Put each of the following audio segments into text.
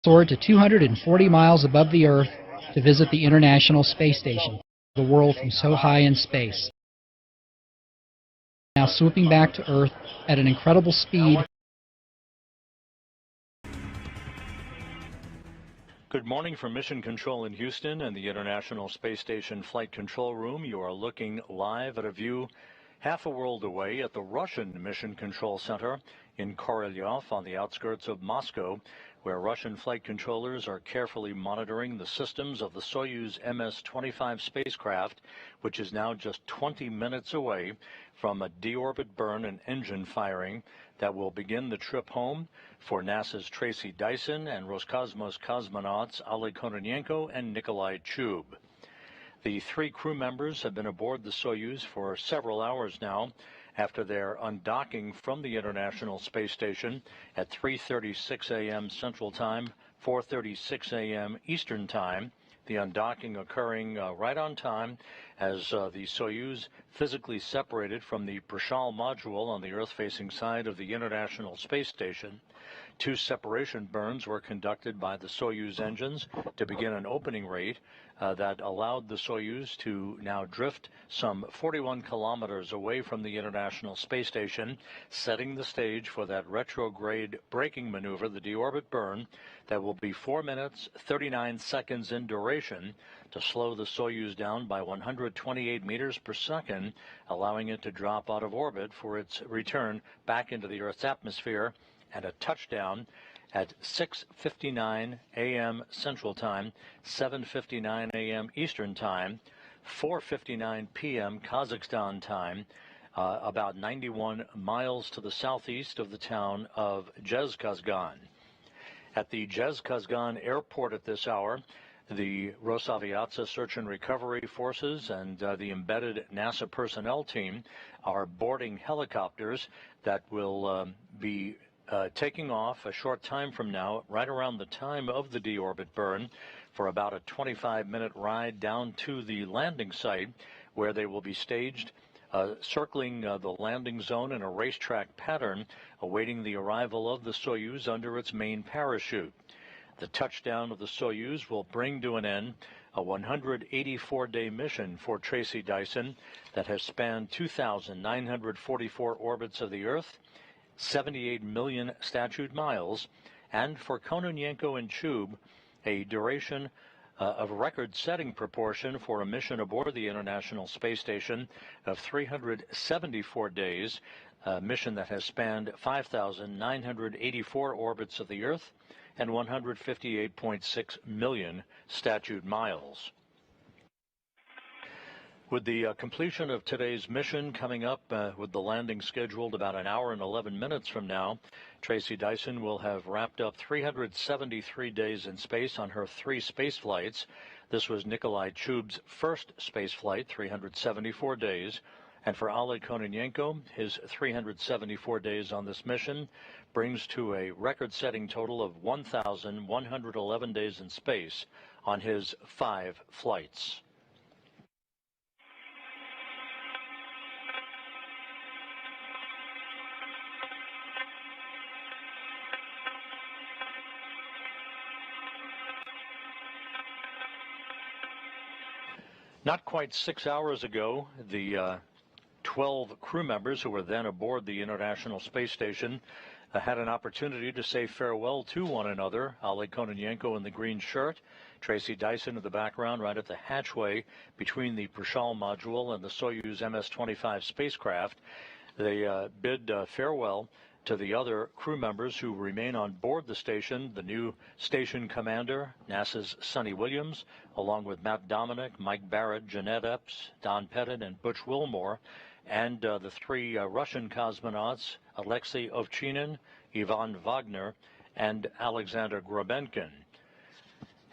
Soared to 240 miles above the Earth to visit the International Space Station, the world from so high in space. Now swooping back to Earth at an incredible speed. Good morning from Mission Control in Houston and the International Space Station Flight Control Room. You are looking live at a view half a world away at the Russian Mission Control Center in Korolyov on the outskirts of Moscow, where Russian flight controllers are carefully monitoring the systems of the Soyuz MS-25 spacecraft, which is now just 20 minutes away from a deorbit burn and engine firing that will begin the trip home for NASA's Tracy Dyson and Roscosmos cosmonauts Oleg Kononenko and Nikolai Chub. The three crew members have been aboard the Soyuz for several hours now after their undocking from the International Space Station at 3:36 a.m. Central Time, 4:36 a.m. Eastern Time. The undocking occurring right on time as the Soyuz physically separated from the Prishal module on the Earth-facing side of the International Space Station. Two separation burns were conducted by the Soyuz engines to begin an opening rate that allowed the Soyuz to now drift some 41 kilometers away from the International Space Station, setting the stage for that retrograde braking maneuver, the deorbit burn, that will be 4 minutes, 39 seconds in duration to slow the Soyuz down by 128 meters per second, allowing it to drop out of orbit for its return back into the Earth's atmosphere and a touchdown at 6:59 a.m. Central Time, 7:59 a.m. Eastern Time, 4:59 p.m. Kazakhstan time, about 91 miles to the southeast of the town of Zhezkazgan. At the Zhezkazgan airport at this hour, the Rosaviatsa Search and Recovery Forces and the embedded NASA personnel team are boarding helicopters that will be taking off a short time from now, right around the time of the deorbit burn, for about a 25-minute ride down to the landing site, where they will be staged circling the landing zone in a racetrack pattern, awaiting the arrival of the Soyuz under its main parachute. The touchdown of the Soyuz will bring to an end a 184-day mission for Tracy Dyson that has spanned 2,944 orbits of the Earth, 78 million statute miles, and for Kononenko and Chub, a duration of record-setting proportion for a mission aboard the International Space Station of 374 days, a mission that has spanned 5,984 orbits of the Earth and 158.6 million statute miles. With the completion of today's mission coming up, with the landing scheduled about an hour and 11 minutes from now, Tracy Dyson will have wrapped up 373 days in space on her 3 space flights. This was Nikolai Chub's first space flight, 374 days. And for Oleg Kononenko, his 374 days on this mission brings to a record-setting total of 1,111 days in space on his 5 flights. Not quite 6 hours ago, the 12 crew members who were then aboard the International Space Station had an opportunity to say farewell to one another. Oleg Kononenko in the green shirt, Tracy Dyson in the background right at the hatchway between the Prishal module and the Soyuz MS-25 spacecraft. They bid farewell to the other crew members who remain on board the station, the new station commander, NASA's Sonny Williams, along with Matt Dominic, Mike Barrett, Jeanette Epps, Don Pettit, and Butch Wilmore, and the 3 Russian cosmonauts, Alexei Ovchinin, Ivan Wagner, and Alexander Grobenkin.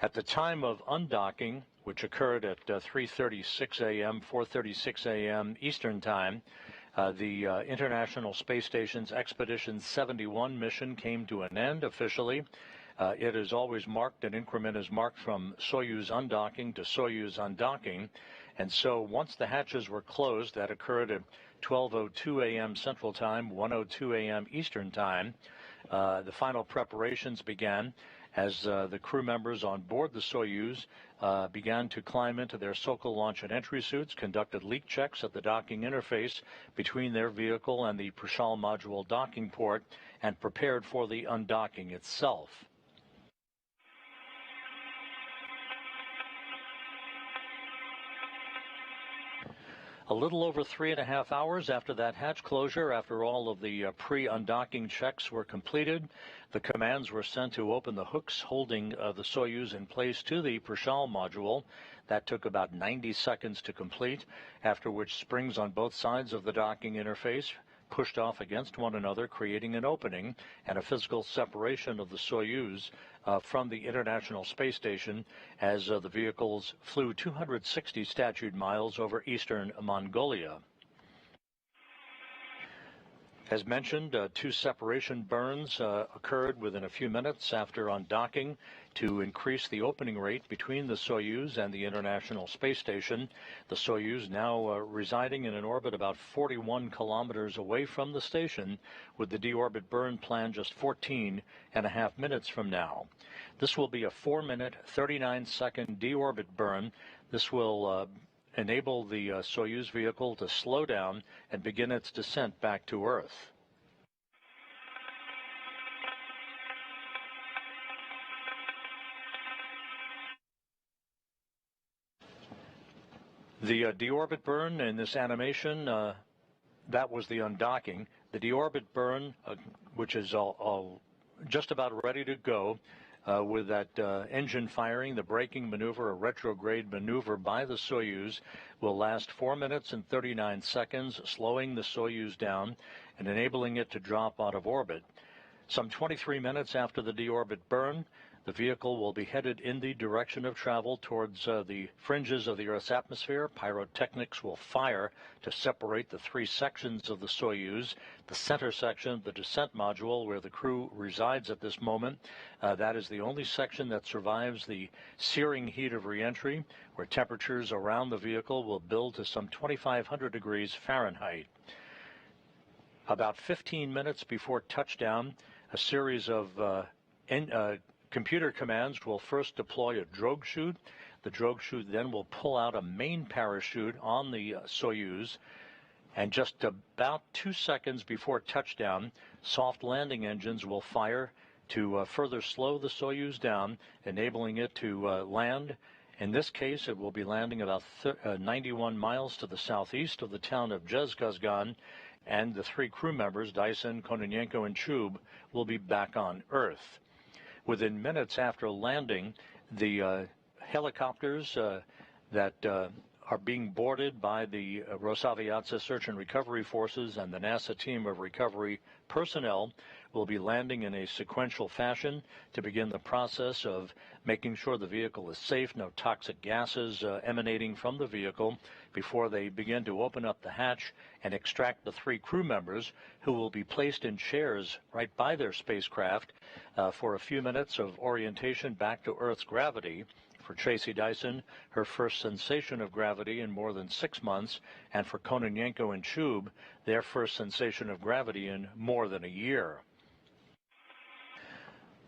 At the time of undocking, which occurred at 3:36 a.m., 4:36 a.m. Eastern Time, the International Space Station's Expedition 71 mission came to an end officially. It is always marked, an increment is marked from Soyuz undocking to Soyuz undocking. And so once the hatches were closed, that occurred at 12:02 a.m. Central Time, 1:02 a.m. Eastern Time, the final preparations began as the crew members on board the Soyuz began to climb into their Sokol launch and entry suits, conducted leak checks at the docking interface between their vehicle and the Prishal module docking port, and prepared for the undocking itself. A little over 3.5 hours after that hatch closure, after all of the pre-undocking checks were completed, the commands were sent to open the hooks holding the Soyuz in place to the Prishal module. That took about 90 seconds to complete, after which springs on both sides of the docking interface pushed off against one another, creating an opening and a physical separation of the Soyuz from the International Space Station as the vehicles flew 260 statute miles over eastern Mongolia. As mentioned, 2 separation burns occurred within a few minutes after undocking to increase the opening rate between the Soyuz and the International Space Station. The Soyuz now residing in an orbit about 41 kilometers away from the station, with the deorbit burn planned just 14.5 minutes from now. This will be a 4-minute, 39-second deorbit burn. This will enable the Soyuz vehicle to slow down and begin its descent back to Earth. The deorbit burn in this animation, that was the undocking. The deorbit burn, which is just about ready to go, with that engine firing, the braking maneuver, a retrograde maneuver by the Soyuz, will last 4 minutes and 39 seconds, slowing the Soyuz down and enabling it to drop out of orbit. Some 23 minutes after the deorbit burn, the vehicle will be headed in the direction of travel towards the fringes of the Earth's atmosphere. Pyrotechnics will fire to separate the 3 sections of the Soyuz. The center section, the descent module, where the crew resides at this moment, that is the only section that survives the searing heat of reentry, where temperatures around the vehicle will build to some 2,500 degrees Fahrenheit. About 15 minutes before touchdown, a series of computer commands will first deploy a drogue chute. The drogue chute then will pull out a main parachute on the Soyuz, and just about 2 seconds before touchdown, soft landing engines will fire to further slow the Soyuz down, enabling it to land. In this case, it will be landing about 91 miles to the southeast of the town of Zhezkazgan, and the 3 crew members, Dyson, Kononenko, and Chub, will be back on Earth. Within minutes after landing, the helicopters that are being boarded by the Rosaviatsa Search and Recovery Forces and the NASA team of recovery personnel will be landing in a sequential fashion to begin the process of making sure the vehicle is safe, no toxic gases emanating from the vehicle, before they begin to open up the hatch and extract the 3 crew members, who will be placed in chairs right by their spacecraft for a few minutes of orientation back to Earth's gravity. For Tracy Dyson, her first sensation of gravity in more than 6 months, and for Kononenko and Chub, their first sensation of gravity in more than a year.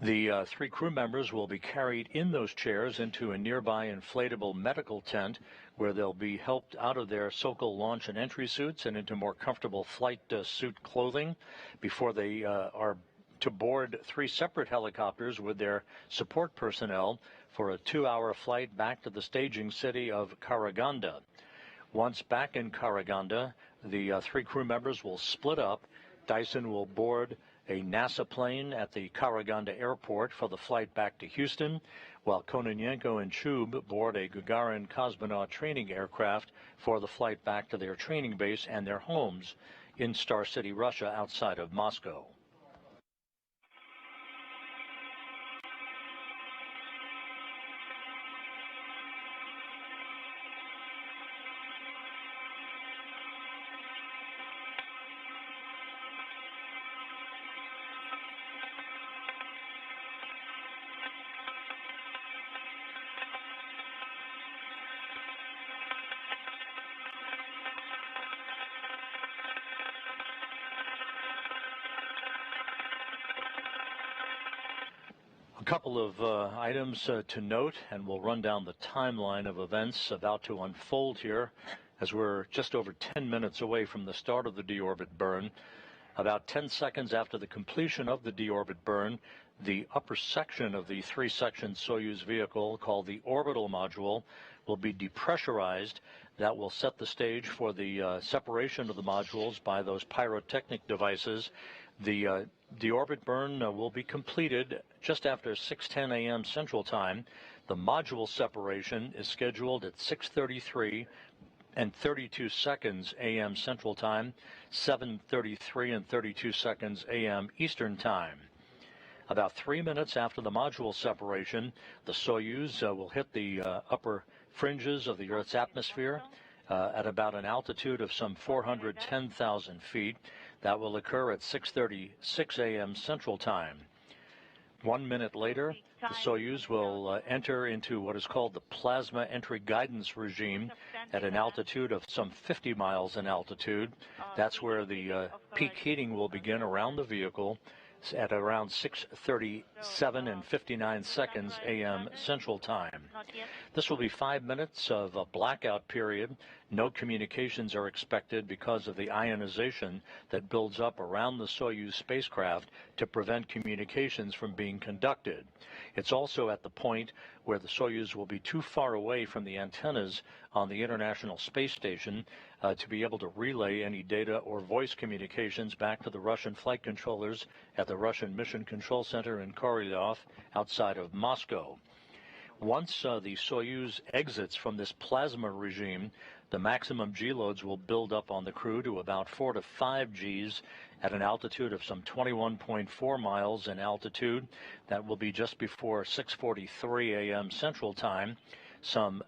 The 3 crew members will be carried in those chairs into a nearby inflatable medical tent, where they'll be helped out of their Sokol launch and entry suits and into more comfortable flight suit clothing before they are to board 3 separate helicopters with their support personnel for a 2-hour flight back to the staging city of Karaganda. Once back in Karaganda, the 3 crew members will split up. Dyson will board a NASA plane at the Karaganda airport for the flight back to Houston, while Kononenko and Chub board a Gagarin cosmonaut training aircraft for the flight back to their training base and their homes in Star City, Russia, outside of Moscow. Couple of items to note, and we'll run down the timeline of events about to unfold here as we're just over 10 minutes away from the start of the deorbit burn. About 10 seconds after the completion of the deorbit burn, the upper section of the three-section Soyuz vehicle, called the orbital module, will be depressurized. That will set the stage for the separation of the modules by those pyrotechnic devices. The deorbit burn will be completed just after 6:10 a.m. Central Time. The module separation is scheduled at 6:33 and 32 seconds a.m. Central Time, 7:33 and 32 seconds a.m. Eastern Time. About 3 minutes after the module separation, the Soyuz will hit the upper fringes of the Earth's atmosphere at about an altitude of some 410,000 feet. That will occur at 6:36 a.m. Central Time. 1 minute later, the Soyuz will enter into what is called the plasma entry guidance regime at an altitude of some 50 miles in altitude. That's where the peak heating will begin around the vehicle at around 6:37 and 59 seconds a.m. Central Time. This will be 5 minutes of a blackout period. No communications are expected because of the ionization that builds up around the Soyuz spacecraft to prevent communications from being conducted. It's also at the point where the Soyuz will be too far away from the antennas on the International Space Station to be able to relay any data or voice communications back to the Russian flight controllers at the Russian Mission Control Center in Korolyov outside of Moscow. Once the Soyuz exits from this plasma regime, the maximum G-loads will build up on the crew to about 4 to 5 Gs at an altitude of some 21.4 miles in altitude. That will be just before 6:43 a.m. Central Time, some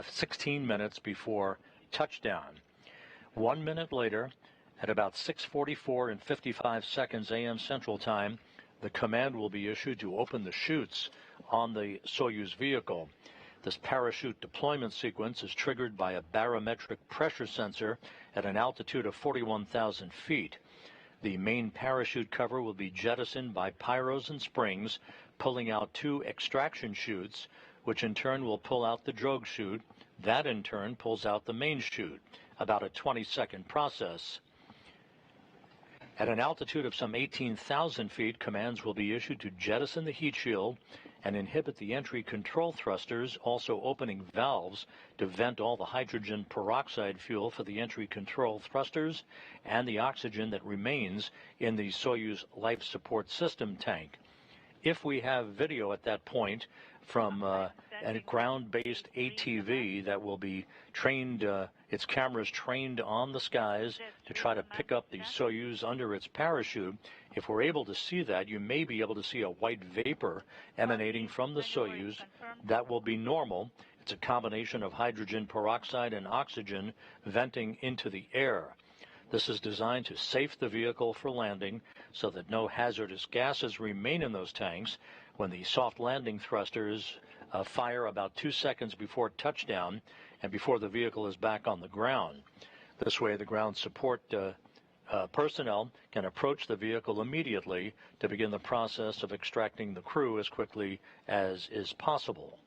16 minutes before touchdown. 1 minute later, at about 6:44 and 55 seconds a.m. Central Time, the command will be issued to open the chutes on the Soyuz vehicle. This parachute deployment sequence is triggered by a barometric pressure sensor at an altitude of 41,000 feet. The main parachute cover will be jettisoned by pyros and springs, pulling out 2 extraction chutes, which in turn will pull out the drogue chute. That in turn pulls out the main chute, about a 20-second process. At an altitude of some 18,000 feet, commands will be issued to jettison the heat shield and inhibit the entry control thrusters, also opening valves to vent all the hydrogen peroxide fuel for the entry control thrusters and the oxygen that remains in the Soyuz life support system tank. If we have video at that point from a ground-based ATV that will be trained, its cameras trained on the skies to try to pick up the Soyuz under its parachute, if we're able to see that, you may be able to see a white vapor emanating from the Soyuz. That will be normal. It's a combination of hydrogen peroxide and oxygen venting into the air. This is designed to safe the vehicle for landing so that no hazardous gases remain in those tanks when the soft landing thrusters fire about 2 seconds before touchdown and before the vehicle is back on the ground. This way, the ground support personnel can approach the vehicle immediately to begin the process of extracting the crew as quickly as is possible.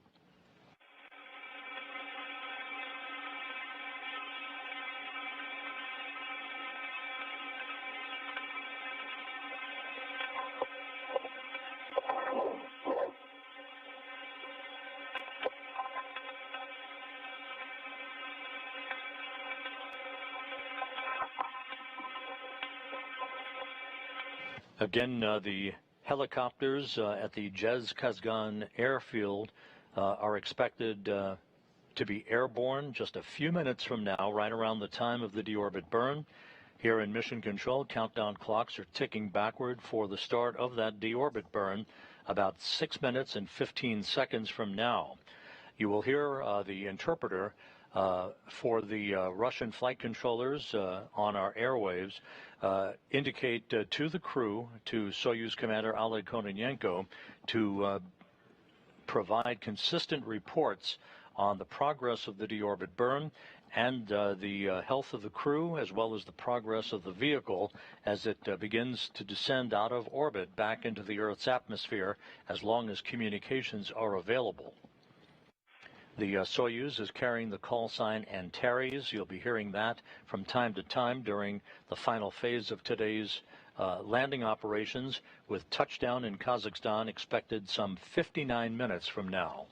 Again, the helicopters at the Jez-Kazgan airfield are expected to be airborne just a few minutes from now, right around the time of the deorbit burn. Here in Mission Control, countdown clocks are ticking backward for the start of that deorbit burn about 6 minutes and 15 seconds from now. You will hear the interpreter for the Russian flight controllers on our airwaves indicate to the crew, to Soyuz Commander Oleg Kononenko, to provide consistent reports on the progress of the deorbit burn and the health of the crew, as well as the progress of the vehicle as it begins to descend out of orbit back into the Earth's atmosphere, as long as communications are available. The Soyuz is carrying the call sign Antares. You'll be hearing that from time to time during the final phase of today's landing operations, with touchdown in Kazakhstan expected some 59 minutes from now.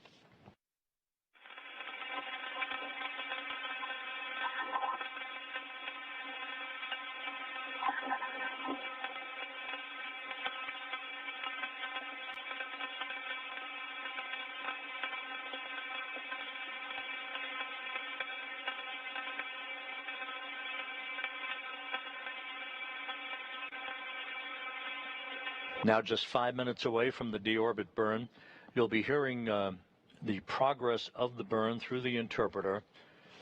Now just 5 minutes away from the deorbit burn, you'll be hearing the progress of the burn through the interpreter.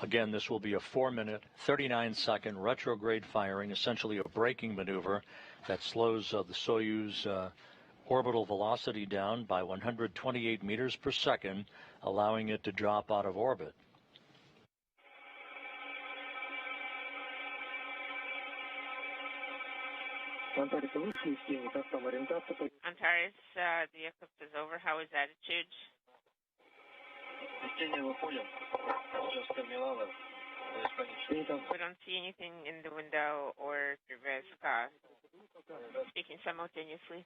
Again, this will be a 4-minute, 39-second retrograde firing, essentially a braking maneuver that slows the Soyuz orbital velocity down by 128 meters per second, allowing it to drop out of orbit. Antares, the eclipse is over. How is attitude? We don't see anything in the window or through the sky. Speaking simultaneously.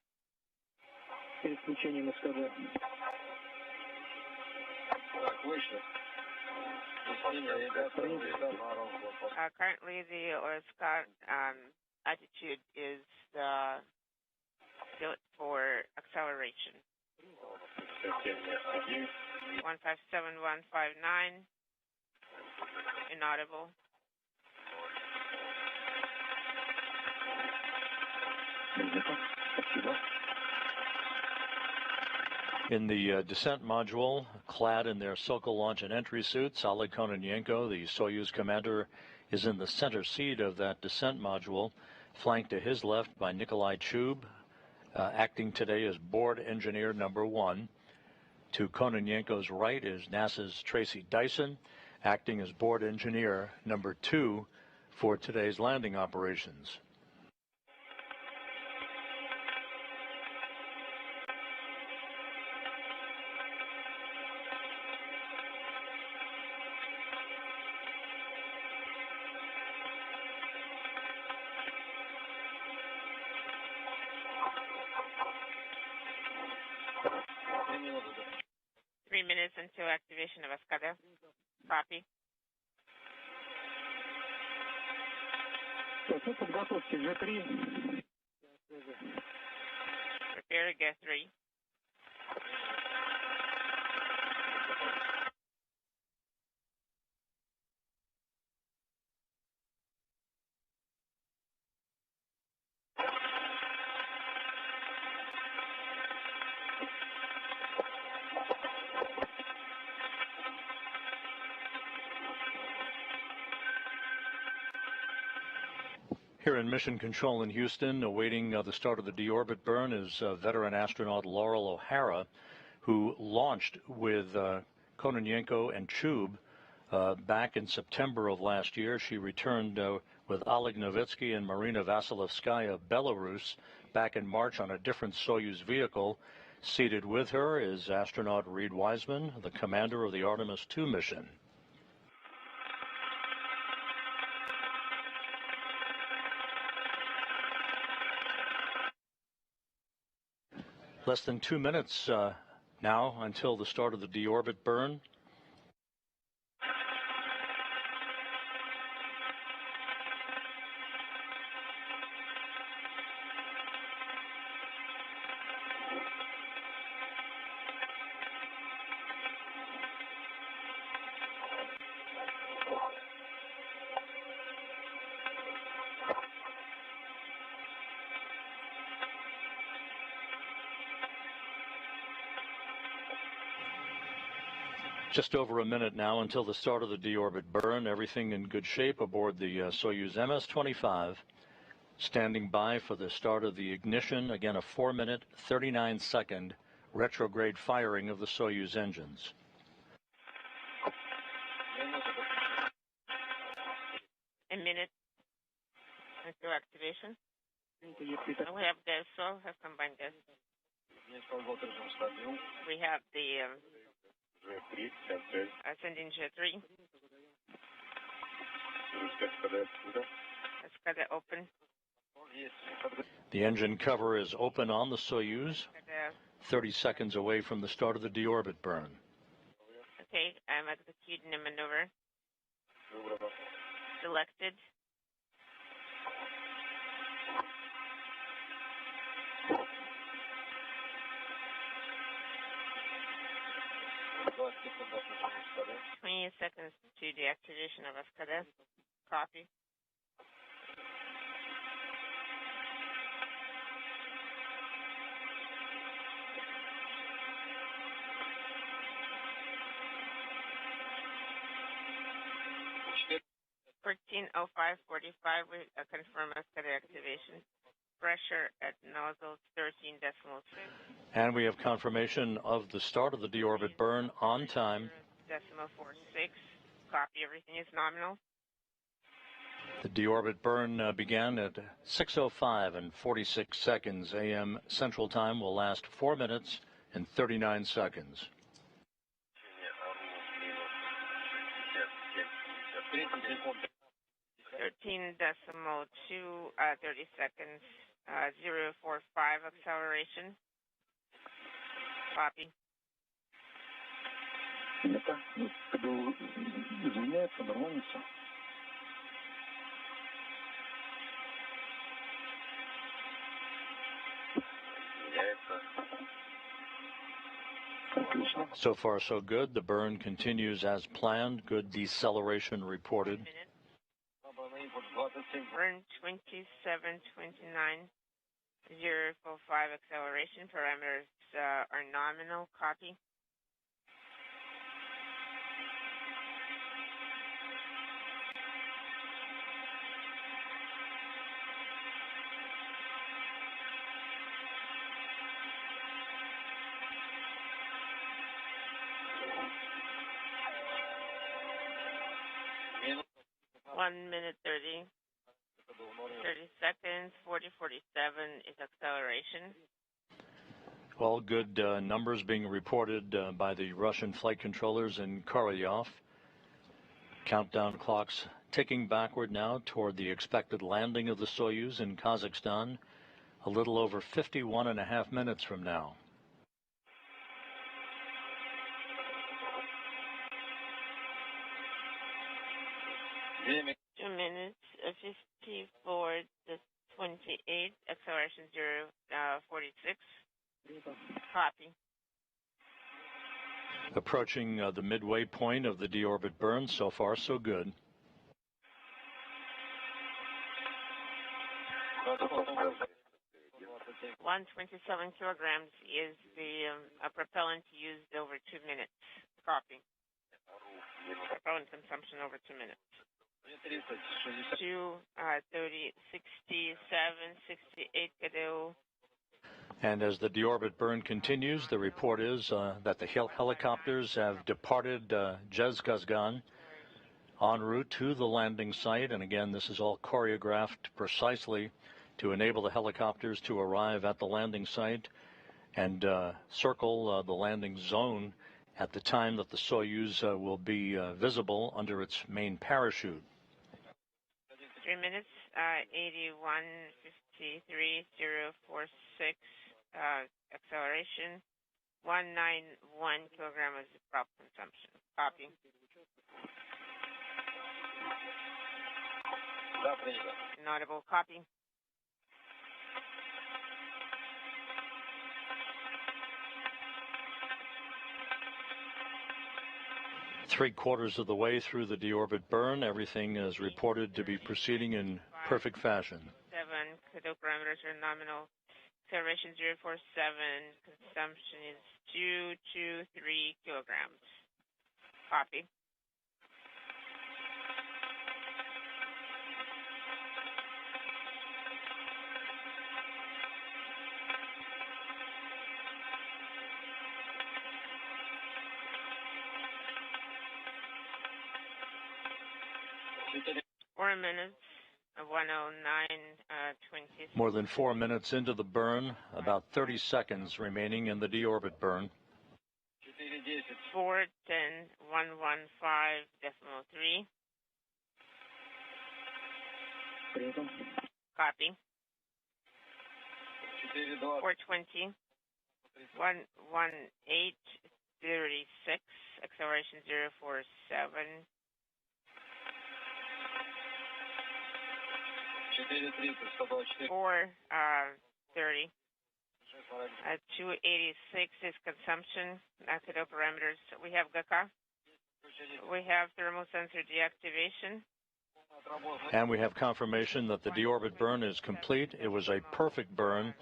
Currently, the Sky attitude is built for acceleration. 157159, inaudible. In the descent module, clad in their Sokol launch and entry suits, Oleg Kononenko, the Soyuz commander, is in the center seat of that descent module, flanked to his left by Nikolai Chub, acting today as board engineer number 1. To Kononenko's right is NASA's Tracy Dyson, acting as board engineer number 2 for today's landing operations. Until activation of Escada. Copy. Prepare to get 3. Here in Mission Control in Houston, awaiting the start of the deorbit burn, is veteran astronaut Laurel O'Hara, who launched with Kononenko and Chub back in September of last year. She returned with Oleg Novitsky and Marina Vasilevskaya, Belarus, back in March on a different Soyuz vehicle. Seated with her is astronaut Reed Wiseman, the commander of the Artemis II mission. Less than 2 minutes now until the start of the deorbit burn. Just over a minute now until the start of the deorbit burn. Everything in good shape aboard the Soyuz MS-25. Standing by for the start of the ignition. Again, a 4-minute, 39-second retrograde firing of the Soyuz engines. a minute until activation. And we have gas, so have combined gas. We have the ascending jet 3. Escada open. The engine cover is open on the Soyuz, 30 seconds away from the start of the deorbit burn. Okay, I'm executing a maneuver. Selected. "20 seconds to the activation of Escada. Copy. "14:05:45. We confirm Escada activation. Pressure at nozzle 13.6. And we have confirmation of the start of the deorbit burn on time. .46. Copy. Everything is nominal. The deorbit burn began at 6:05 and 46 seconds a.m. Central Time. Will last 4 minutes and 39 seconds. .13.2, 30 seconds. 0.45 acceleration. Copy. So far, so good. The burn continues as planned. Good deceleration reported. Burn 27:29. 0.45 acceleration. Parameters are nominal. Copy. One minute 30 seconds. 40:47 is acceleration. Well, good numbers being reported by the Russian flight controllers in Korolyov. Countdown clocks ticking backward now toward the expected landing of the Soyuz in Kazakhstan, a little over 51.5 minutes from now. Two minutes 54 to 28. Acceleration 0.46. Copy. Approaching the midway point of the deorbit burn. So far, so good. .127 kilograms is the propellant used over 2 minutes. Copy. Propellant consumption over 2 minutes. 2:30, 67, 68 Cadeo. And as the deorbit burn continues, the report is that the helicopters have departed Zhezkazgan en route to the landing site. And again, this is all choreographed precisely to enable the helicopters to arrive at the landing site and circle the landing zone at the time that the Soyuz will be visible under its main parachute. 3 minutes, 81:53.046 acceleration. 191 kilogram is the prop consumption. Copy. Inaudible. Copy. Three-quarters of the way through the deorbit burn, everything is reported to be proceeding in perfect fashion. 7 Cadeo parameters are nominal. Acceleration 0.47. Consumption is 223 kilograms. Copy. 4 minutes, 109.20. More than 4 minutes into the burn, about 30 seconds remaining in the deorbit burn. 4:10, 115.3. Copy. 4:20, 118.36. Acceleration 047. 4:30. 286 is consumption. Cadeau parameters. We have GACA. We have thermal sensor deactivation. And we have confirmation that the deorbit burn is complete. It was a perfect burn.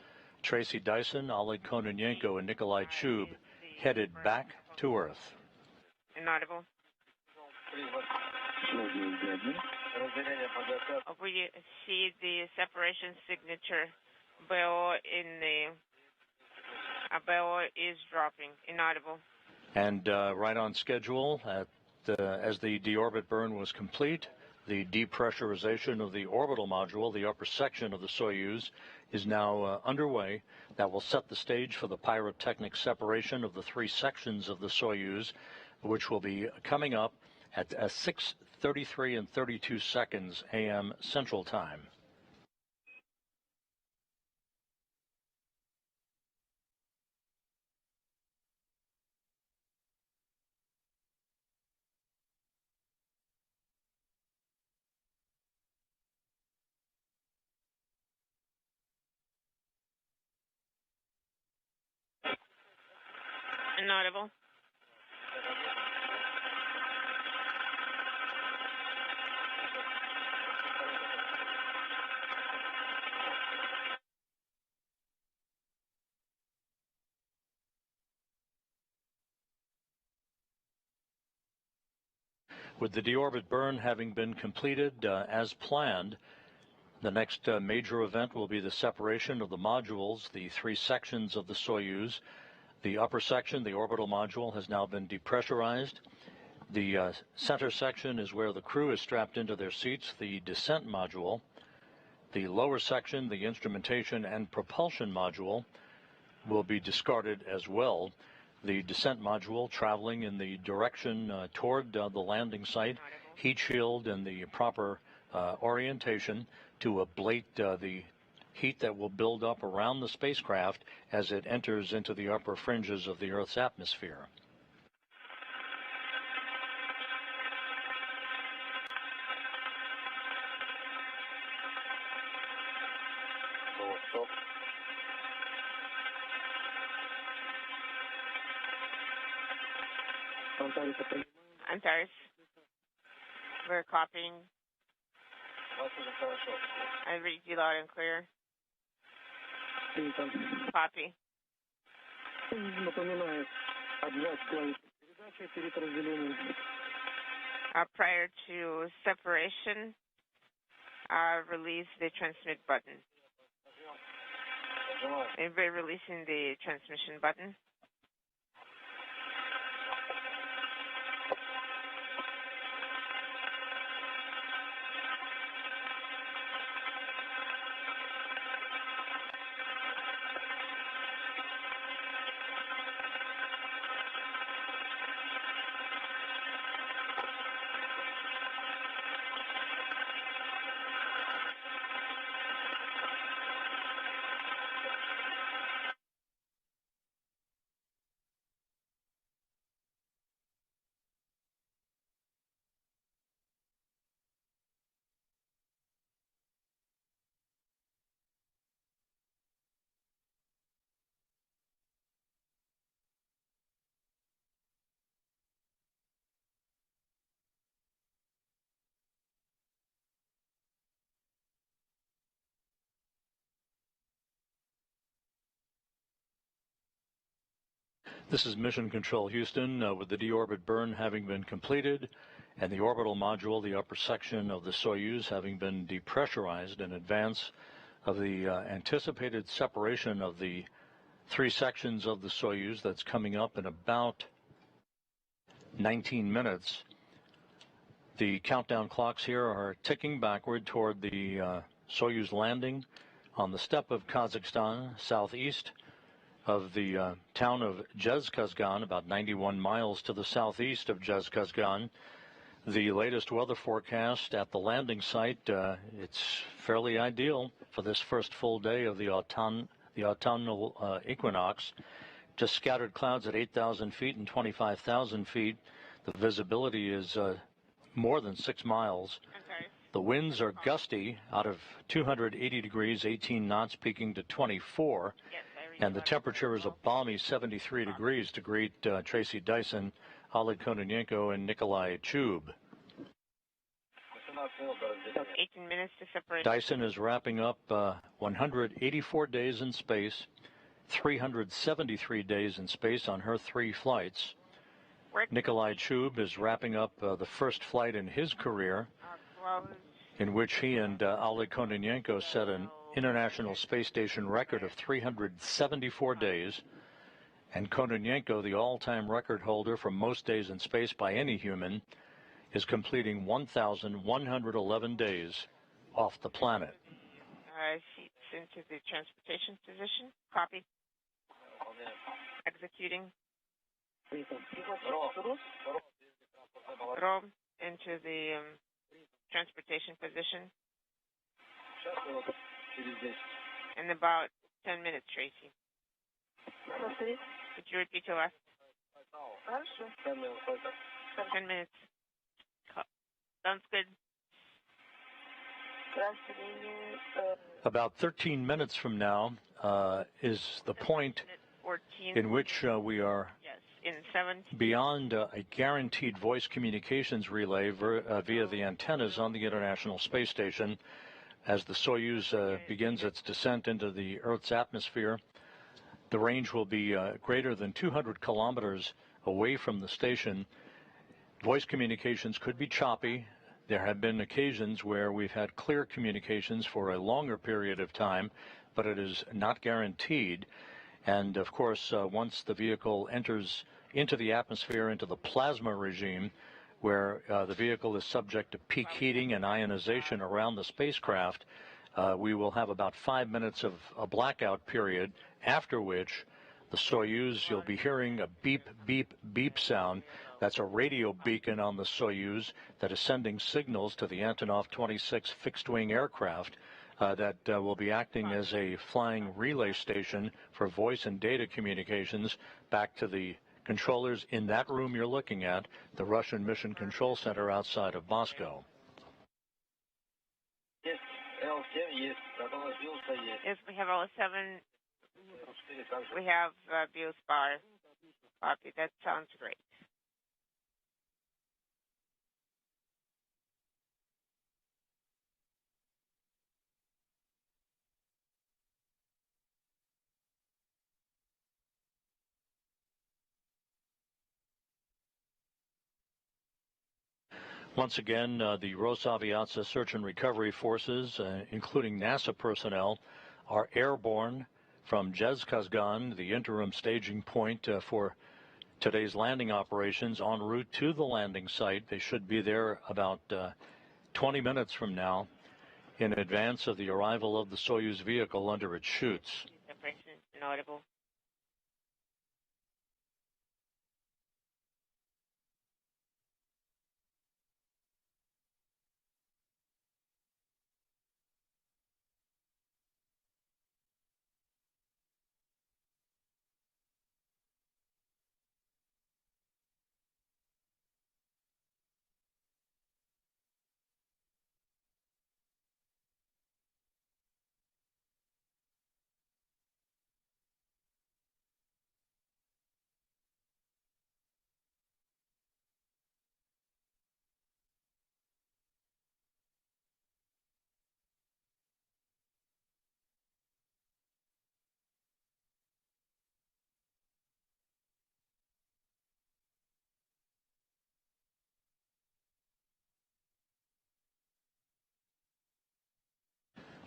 Tracy Dyson, Oleg Kononenko, and Nikolai Chub headed back to Earth. Inaudible. We see the separation signature. BO is dropping. Inaudible. And right on schedule, as the deorbit burn was complete, the depressurization of the orbital module, the upper section of the Soyuz, is now underway. That will set the stage for the pyrotechnic separation of the 3 sections of the Soyuz, which will be coming up at 6:33 and 32 seconds a.m. Central Time. Inaudible. With the deorbit burn having been completed as planned, the next major event will be the separation of the modules, the 3 sections of the Soyuz. The upper section, the orbital module, has now been depressurized. The center section is where the crew is strapped into their seats, the descent module. The lower section, the instrumentation and propulsion module, will be discarded as well. The descent module traveling in the direction toward the landing site, heat shield in the proper orientation to ablate the heat that will build up around the spacecraft as it enters into the upper fringes of the Earth's atmosphere. Antares. We're copying. I read you loud and clear. Copy. Prior to separation, release the transmit button. Anybody releasing the transmission button? This is Mission Control Houston, with the deorbit burn having been completed and the orbital module, the upper section of the Soyuz, having been depressurized in advance of the anticipated separation of the 3 sections of the Soyuz that's coming up in about 19 minutes. The countdown clocks here are ticking backward toward the Soyuz landing on the steppe of Kazakhstan, southeast of the town of Zhezkazgan, about 91 miles to the southeast of Zhezkazgan. The latest weather forecast at the landing site, it's fairly ideal for this first full day of the autumnal equinox. Just scattered clouds at 8,000 feet and 25,000 feet. The visibility is more than 6 miles. Okay. The winds are gusty out of 280 degrees, 18 knots, peaking to 24. Yes, And the temperature is a balmy 73 degrees to greet Tracy Dyson, Oleg Kononenko, and Nikolai Chub. 18 minutes to separate. Dyson is wrapping up 184 days in space, 373 days in space on her 3 flights. Nikolai Chub is wrapping up the first flight in his career, in which he and Oleg Kononenko set an International Space Station record of 374 days, and Kononenko, the all-time record holder for most days in space by any human, is completing 1,111 days off the planet. Seats into the transportation position. Copy. Executing. Throw into the transportation position. In about 10 minutes, Tracy. Could you repeat your last? 10 minutes. Sounds good. About 13 minutes from now is the point in which we are beyond a guaranteed voice communications relay via the antennas on the International Space Station. As the Soyuz begins its descent into the Earth's atmosphere, the range will be greater than 200 kilometers away from the station. Voice communications could be choppy. There have been occasions where we've had clear communications for a longer period of time, but it is not guaranteed. And, of course, once the vehicle enters into the atmosphere, into the plasma regime, where the vehicle is subject to peak heating and ionization around the spacecraft, we will have about 5 minutes of a blackout period, after which the Soyuz, you'll be hearing a beep, beep, beep sound. That's a radio beacon on the Soyuz that is sending signals to the Antonov 26 fixed-wing aircraft that will be acting as a flying relay station for voice and data communications back to the controllers in that room you're looking at, the Russian Mission Control Center outside of Moscow. Yes, we have all 7. We have Biospar. Copy. That sounds great. Once again, the Rosaviatsa search and recovery forces, including NASA personnel, are airborne from Zhezkazgan, the interim staging point for today's landing operations, en route to the landing site. They should be there about 20 minutes from now, in advance of the arrival of the Soyuz vehicle under its chutes. Separation is inaudible.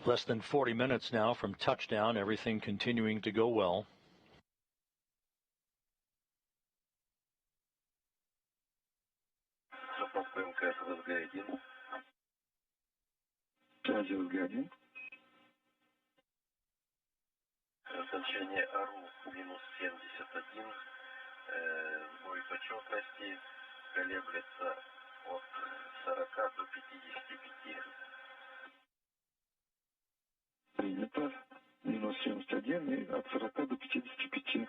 Less than 40 minutes now from touchdown, everything continuing to go well. ЛСГ-1. Значение АРУ-71, боепочетности колеблется от 40 до 55. Принято. Минус 71 и от 40 до 55.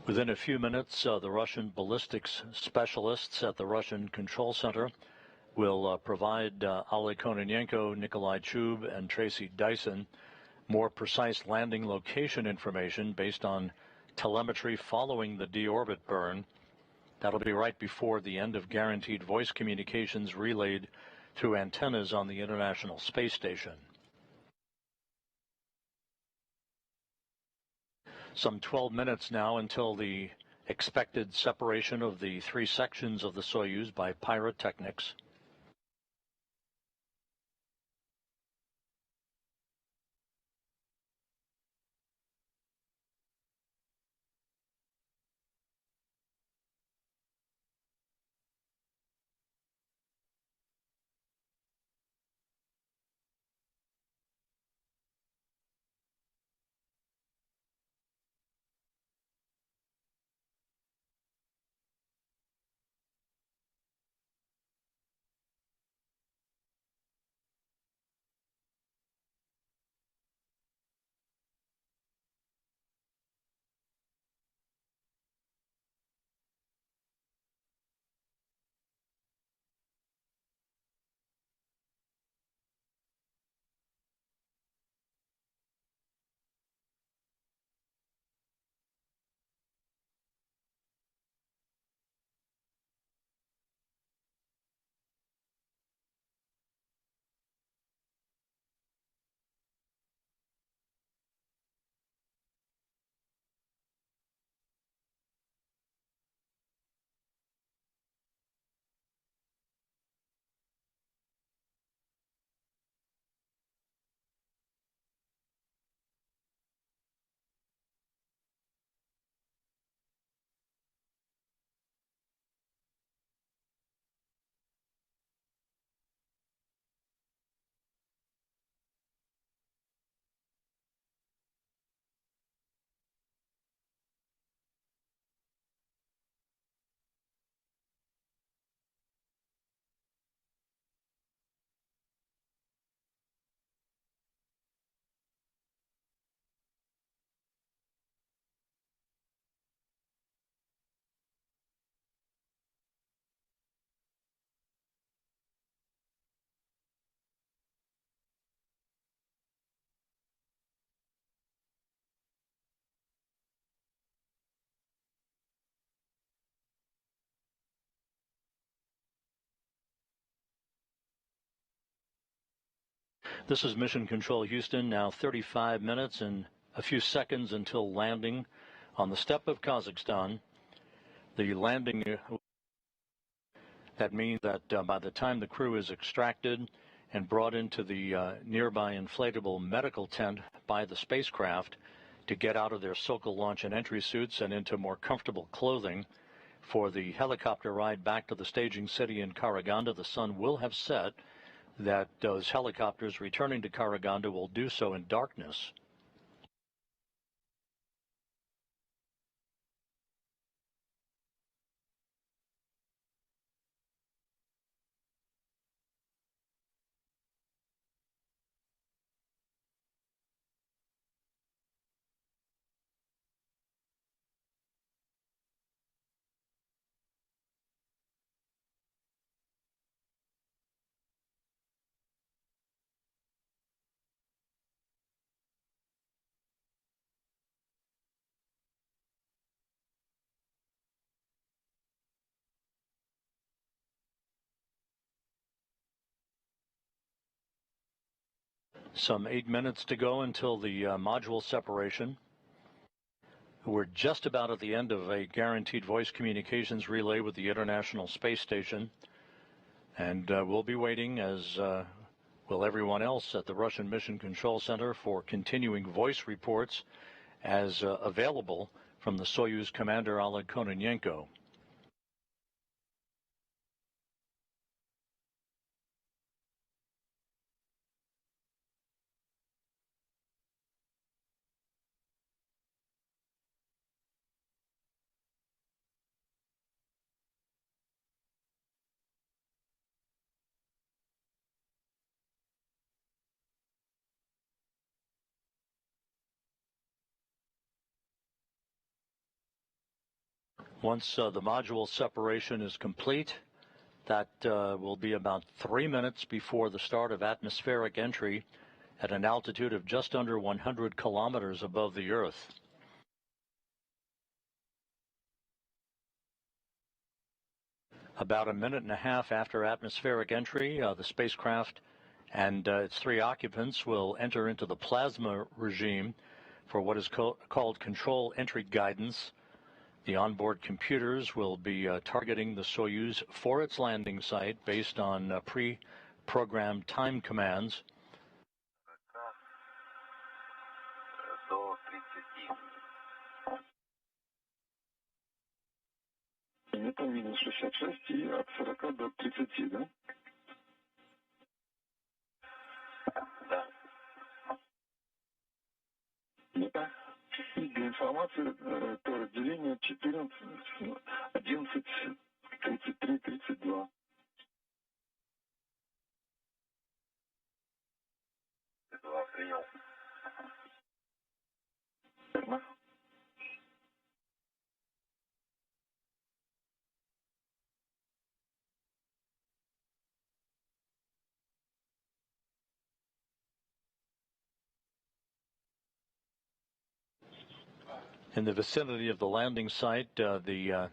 Within a few minutes, the Russian ballistics specialists at the Russian Control Center will provide Oleg Kononenko, Nikolai Chub, and Tracy Dyson more precise landing location information based on telemetry following the deorbit burn. That'll be right before the end of guaranteed voice communications relayed through antennas on the International Space Station. Some 12 minutes now until the expected separation of the three sections of the Soyuz by pyrotechnics. This is Mission Control Houston, now 35 minutes and a few seconds until landing on the steppe of Kazakhstan. The landing, that means that by the time the crew is extracted and brought into the nearby inflatable medical tent by the spacecraft to get out of their Sokol launch and entry suits and into more comfortable clothing for the helicopter ride back to the staging city in Karaganda, the sun will have set. That those helicopters returning to Karaganda will do so in darkness. Some 8 minutes to go until the module separation. We're just about at the end of a guaranteed voice communications relay with the International Space Station, and we'll be waiting, as will everyone else at the Russian Mission Control Center, for continuing voice reports as available from the Soyuz commander, Oleg Kononenko. Once the module separation is complete, that will be about 3 minutes before the start of atmospheric entry at an altitude of just under 100 kilometers above the Earth. About a minute and a half after atmospheric entry, the spacecraft and its 3 occupants will enter into the plasma regime for what is called control entry guidance. The onboard computers will be targeting the Soyuz for its landing site based on pre-programmed time commands. Это минус 66 и от 40 до 30, да? Да. Да. И для информации, то разделение 14, 11, 33, 32. Это принял. Верно? In the vicinity of the landing site, the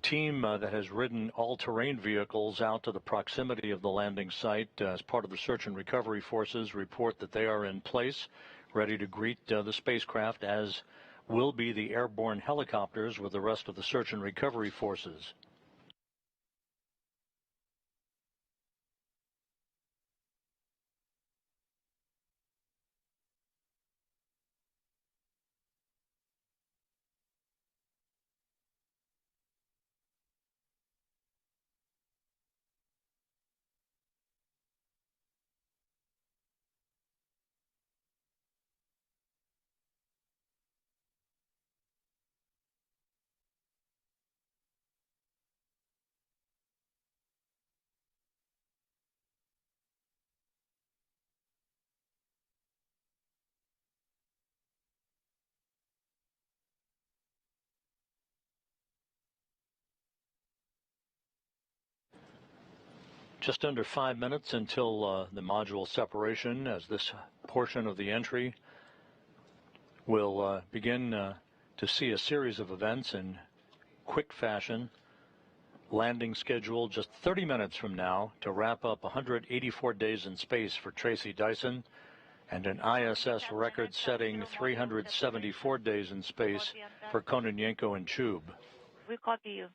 team that has ridden all-terrain vehicles out to the proximity of the landing site as part of the search and recovery forces report that they are in place, ready to greet the spacecraft, as will be the airborne helicopters with the rest of the search and recovery forces. Just under 5 minutes until the module separation, as this portion of the entry will begin to see a series of events in quick fashion. Landing schedule just 30 minutes from now to wrap up 184 days in space for Tracy Dyson, and an ISS record-setting 374 days in space for Kononenko and Chub. We copy you.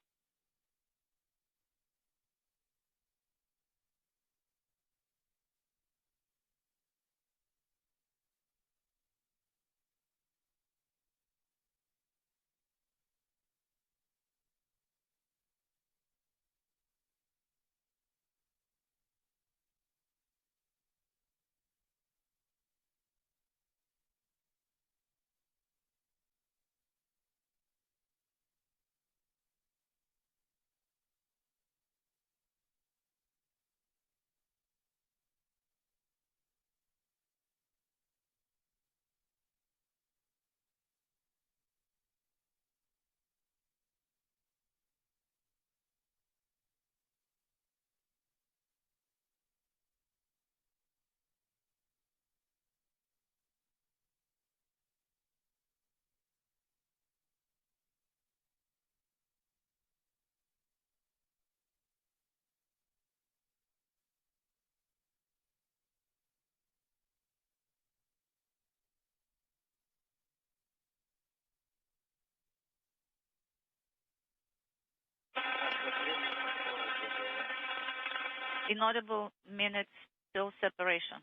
Inaudible minutes till separation.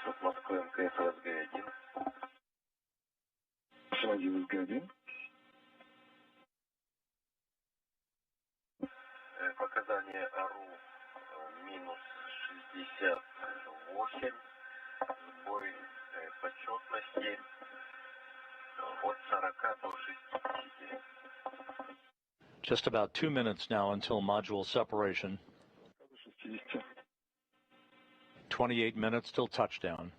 От Москвы МКС ЛСГ-1. Soyuz ЛСГ-1. Показания АРУ минус 68. Сбой почетности от 40 до 60. Just about 2 minutes now until module separation. 60. 28 minutes till touchdown.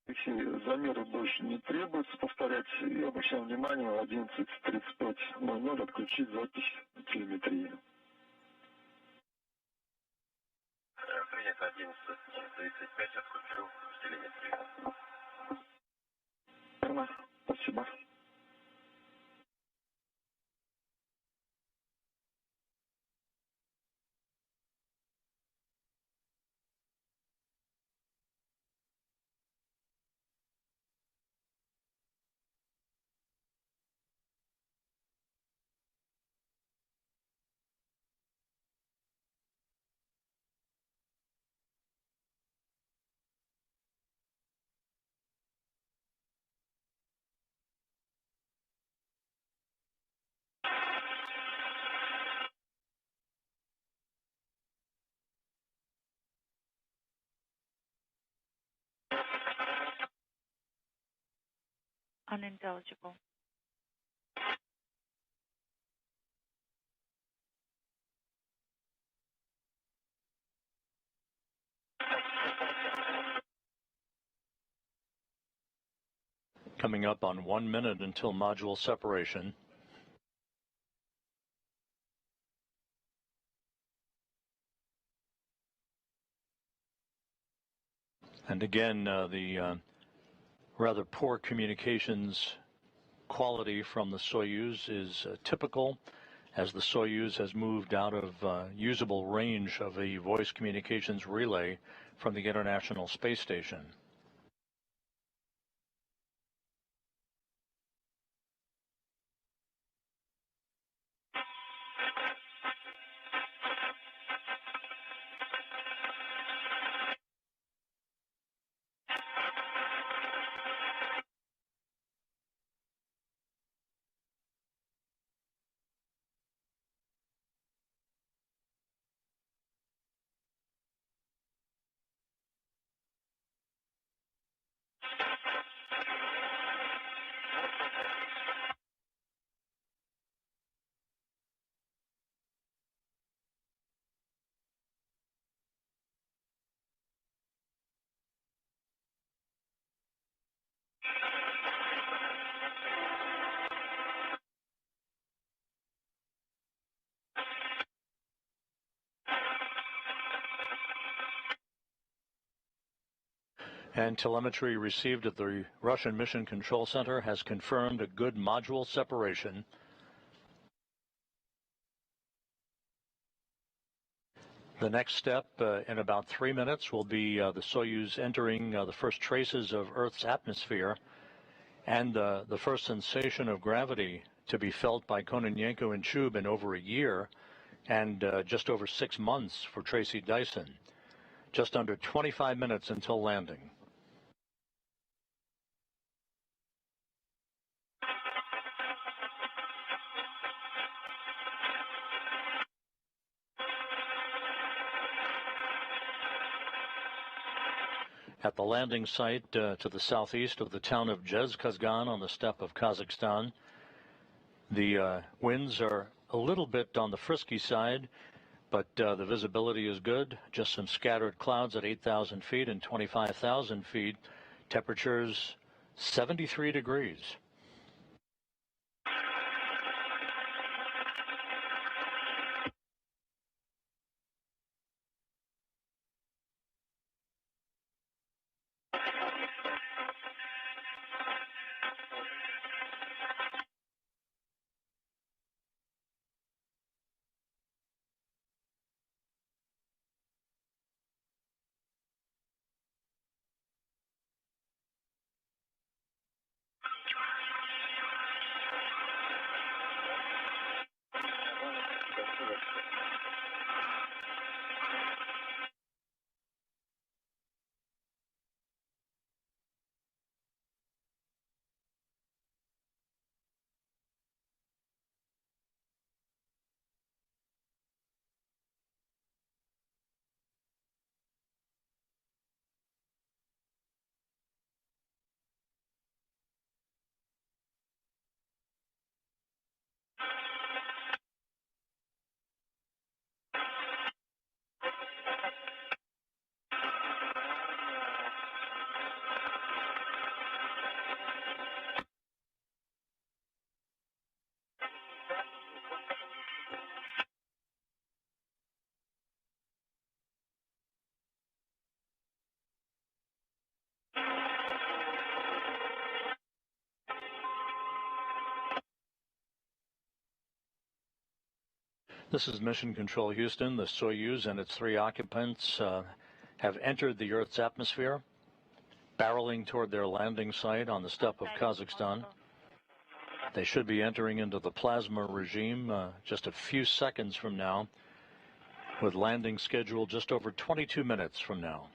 Замеры больше не требуется повторять. И обращаем внимание, 11:35:00 отключить запись телеметрии. Принято 11:35, отключил телеметрию. Верно. Спасибо. Unintelligible. Coming up on 1 minute until module separation. And again, the rather poor communications quality from the Soyuz is typical, as the Soyuz has moved out of usable range of the voice communications relay from the International Space Station. And telemetry received at the Russian Mission Control Center has confirmed a good module separation. The next step in about 3 minutes will be the Soyuz entering the first traces of Earth's atmosphere and the first sensation of gravity to be felt by Kononenko and Chub in over a year, and just over 6 months for Tracy Dyson. Just under 25 minutes until landing. At the landing site to the southeast of the town of Zhezkazgan on the steppe of Kazakhstan, the winds are a little bit on the frisky side, but the visibility is good. Just some scattered clouds at 8,000 feet and 25,000 feet. Temperatures 73 degrees. This is Mission Control Houston. The Soyuz and its 3 occupants have entered the Earth's atmosphere, barreling toward their landing site on the steppe of Kazakhstan. They should be entering into the plasma regime just a few seconds from now, with landing scheduled just over 22 minutes from now.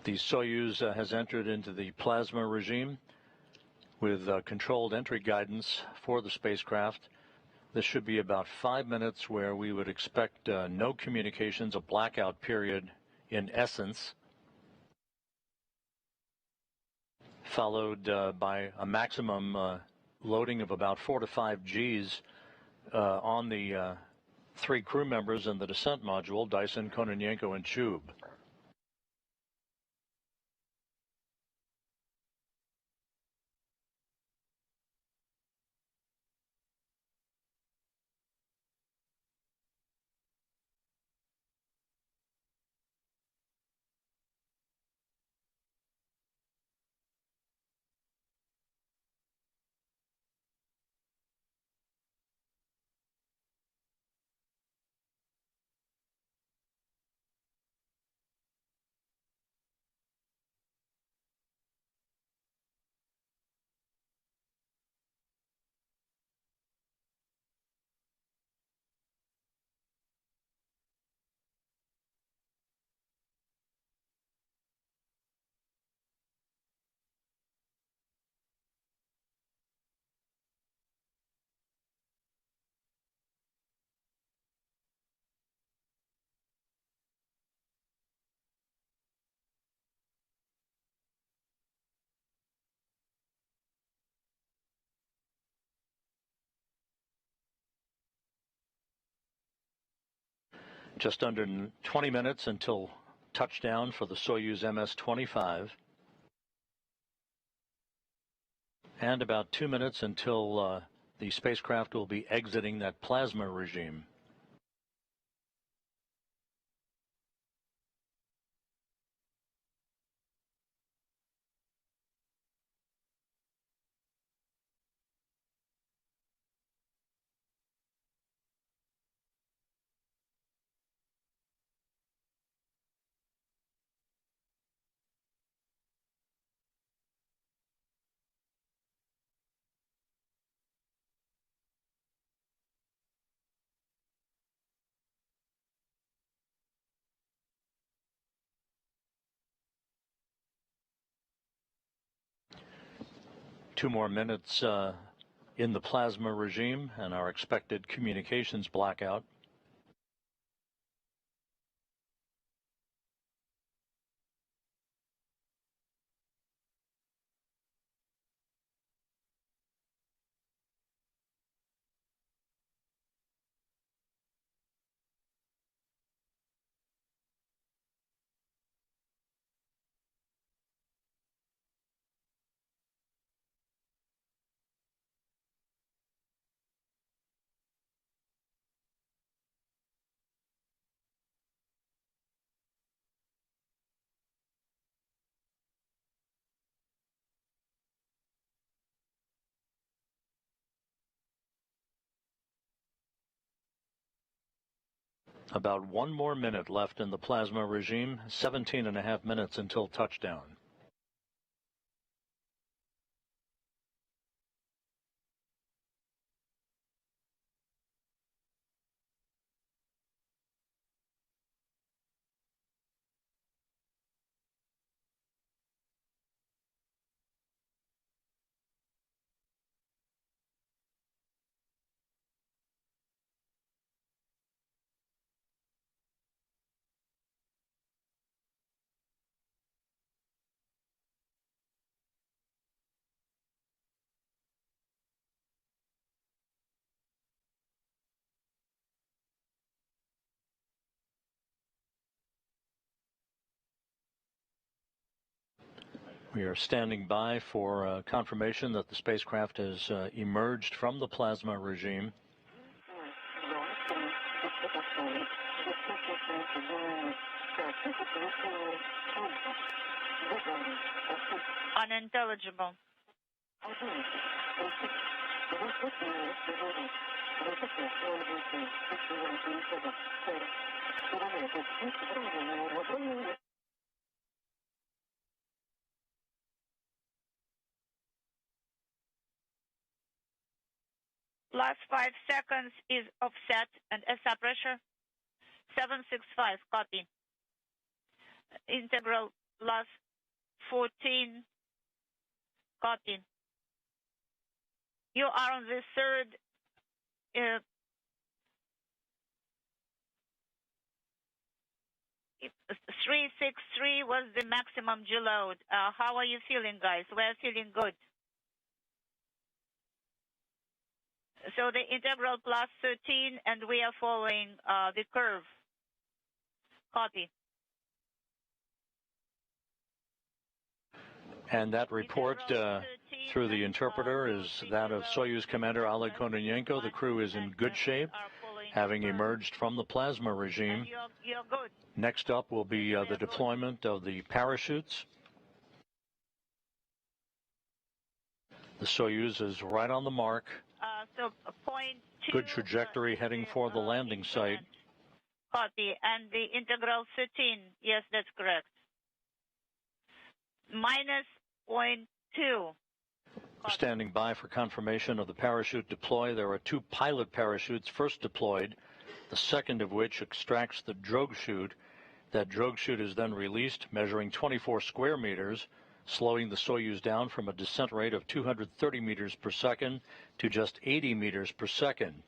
The Soyuz has entered into the plasma regime with controlled entry guidance for the spacecraft. This should be about 5 minutes where we would expect no communications, a blackout period in essence, followed by a maximum loading of about 4 to 5 Gs on the 3 crew members and the descent module, Dyson, Kononenko, and Chub. Just under 20 minutes until touchdown for the Soyuz MS-25. And about 2 minutes until the spacecraft will be exiting that plasma regime. Two more minutes in the plasma regime and our expected communications blackout. About 1 more minute left in the plasma regime, 17.5 minutes until touchdown. We are standing by for confirmation that the spacecraft has emerged from the plasma regime. Unintelligible. Last 5 seconds is offset and SR pressure. 765, copy. Integral last 14, copy. You are on the third 363 was the maximum G load. How are you feeling, guys? We're feeling good. So the integral plus 13, and we are following the curve. Copy. And that report through the interpreter is that of Soyuz Commander Oleg Kononenko. The crew is in good shape, having emerged from the plasma regime. You're good. Next up will be the deployment of the parachutes. The Soyuz is right on the mark. So point 2, good trajectory heading for the landing site. Copy. And the integral 13, yes, that's correct. Minus point 2. Standing by for confirmation of the parachute deploy. There are 2 pilot parachutes first deployed, the second of which extracts the drogue chute. That drogue chute is then released, measuring 24 square meters, slowing the Soyuz down from a descent rate of 230 meters per second to just 80 meters per second.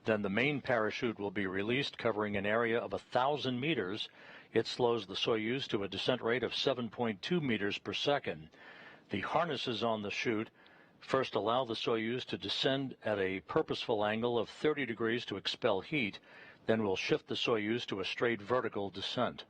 Then the main parachute will be released, covering an area of 1,000 meters. It slows the Soyuz to a descent rate of 7.2 meters per second. The harnesses on the chute first allow the Soyuz to descend at a purposeful angle of 30 degrees to expel heat, then will shift the Soyuz to a straight vertical descent.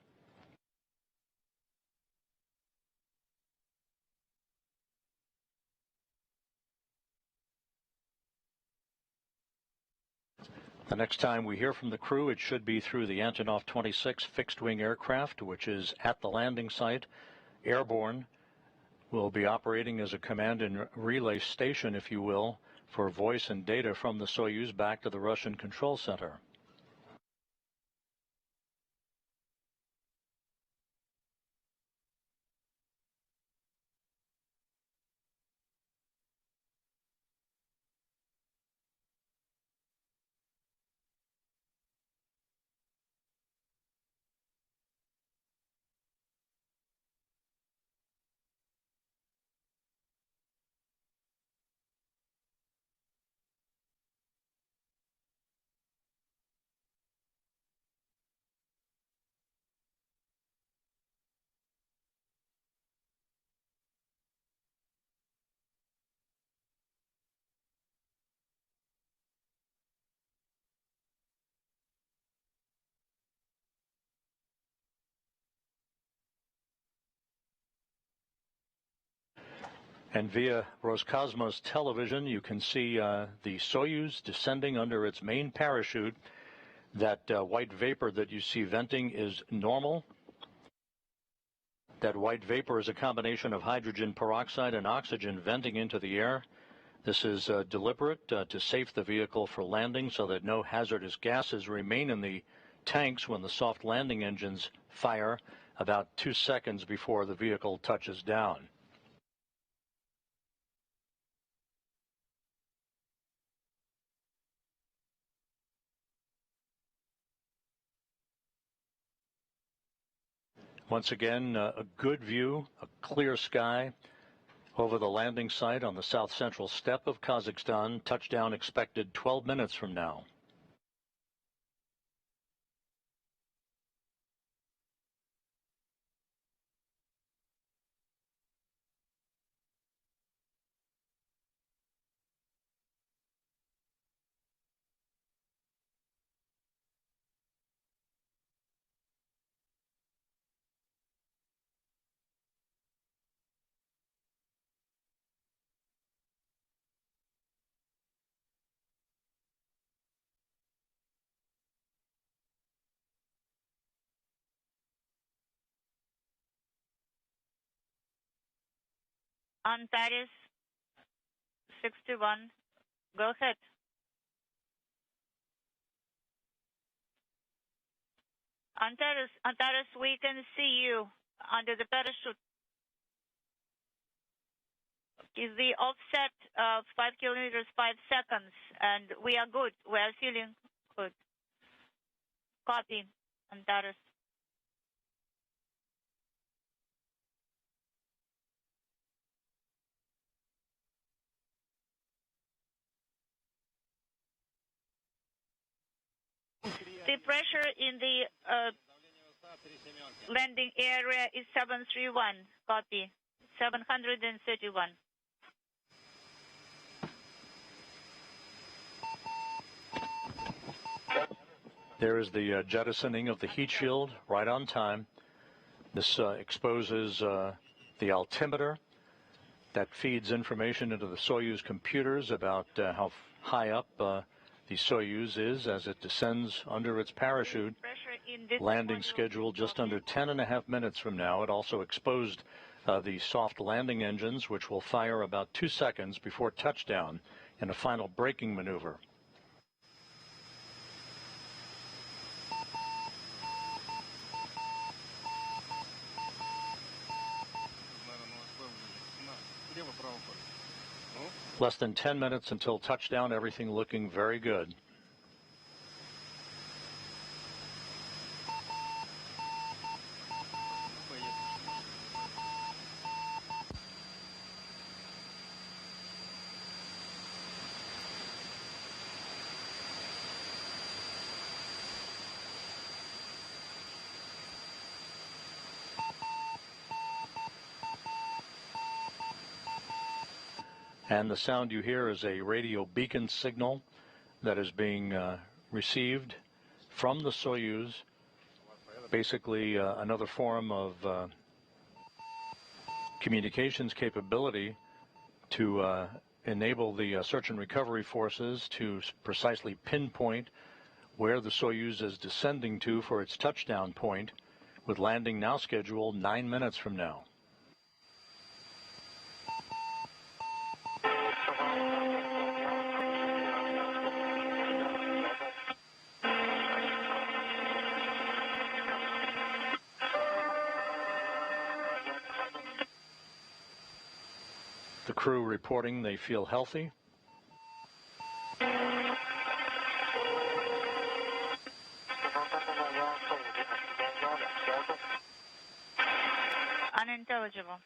The next time we hear from the crew, it should be through the Antonov 26 fixed-wing aircraft, which is at the landing site, airborne. Will be operating as a command and relay station, if you will, for voice and data from the Soyuz back to the Russian control center. And via Roscosmos television, you can see the Soyuz descending under its main parachute. That white vapor that you see venting is normal. That white vapor is a combination of hydrogen peroxide and oxygen venting into the air. This is deliberate to safe the vehicle for landing so that no hazardous gases remain in the tanks when the soft landing engines fire about 2 seconds before the vehicle touches down. Once again, a good view, a clear sky over the landing site on the south central steppe of Kazakhstan. Touchdown expected 12 minutes from now. Antares 61. Go ahead. Antares, we can see you under the parachute. Is the offset 5 kilometers 5 seconds, and we are good. We are feeling good. Copy, Antares. The pressure in the landing area is 731. Copy. 731. There is the jettisoning of the heat shield right on time. This exposes the altimeter that feeds information into the Soyuz computers about how high up the Soyuz is as it descends under its parachute. Landing scheduled just under 10.5 minutes from now. It also exposed the soft landing engines, which will fire about 2 seconds before touchdown in a final braking maneuver. Less than 10 minutes until touchdown, everything looking very good. And the sound you hear is a radio beacon signal that is being received from the Soyuz, basically another form of communications capability to enable the search and recovery forces to precisely pinpoint where the Soyuz is descending to for its touchdown point, with landing now scheduled 9 minutes from now. The crew reporting they feel healthy. Unintelligible.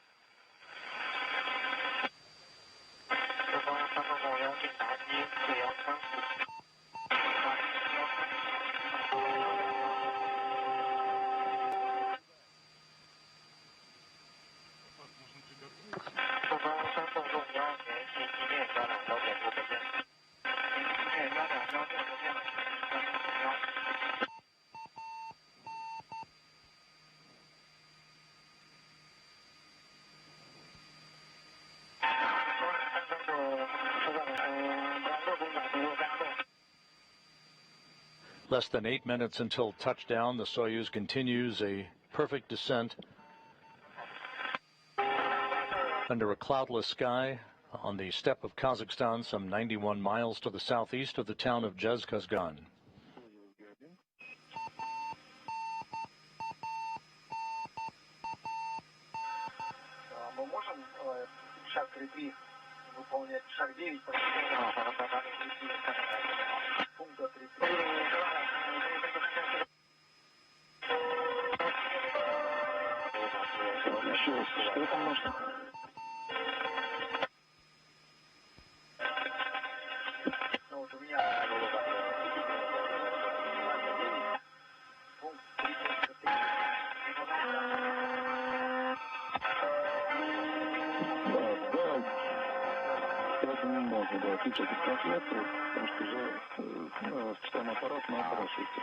Less than 8 minutes until touchdown. The Soyuz continues a perfect descent under a cloudless sky on the steppe of Kazakhstan, some 91 miles to the southeast of the town of Jezkazgan. 3 выполнять шаг 9, пункта 3. Еще раз, что там нужно? Ну вот у меня пункт 3.3. Это не можно отвечать от трансляции, потому что уже спам аппарат на парашюте.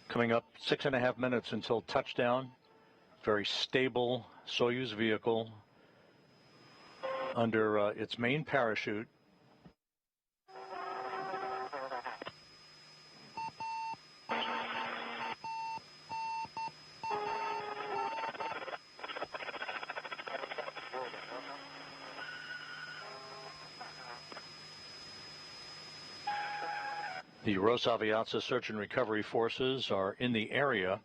Coming up 6.5 minutes until touchdown. Very stable Soyuz vehicle under its main parachute. The Rosaviatsa search and recovery forces are in the area.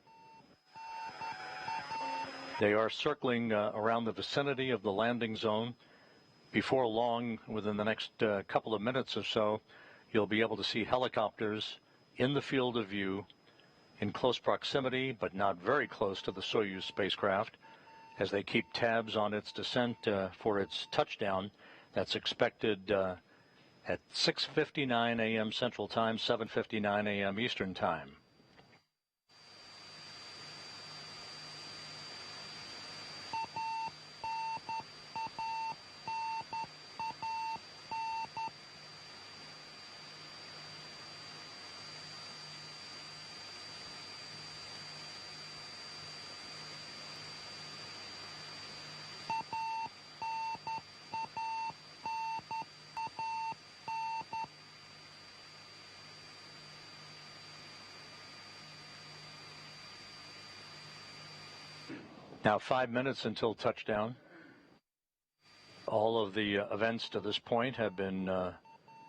They are circling around the vicinity of the landing zone. Before long, within the next couple of minutes or so, you'll be able to see helicopters in the field of view in close proximity, but not very close to the Soyuz spacecraft, as they keep tabs on its descent for its touchdown. That's expected at 6:59 a.m. Central Time, 7:59 a.m. Eastern Time. Now 5 minutes until touchdown. All of the events to this point have been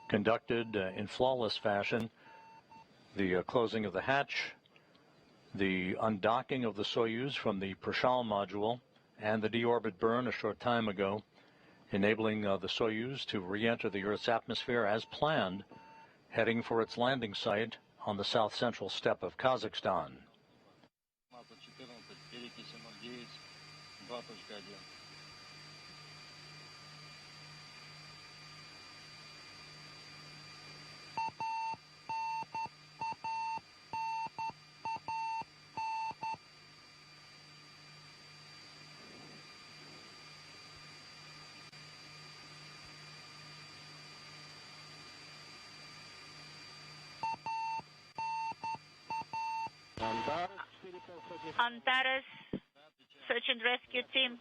conducted in flawless fashion. The closing of the hatch, the undocking of the Soyuz from the Prashal module, and the deorbit burn a short time ago, enabling the Soyuz to re-enter the Earth's atmosphere as planned, heading for its landing site on the south-central steppe of Kazakhstan. 2. Antares search and rescue team.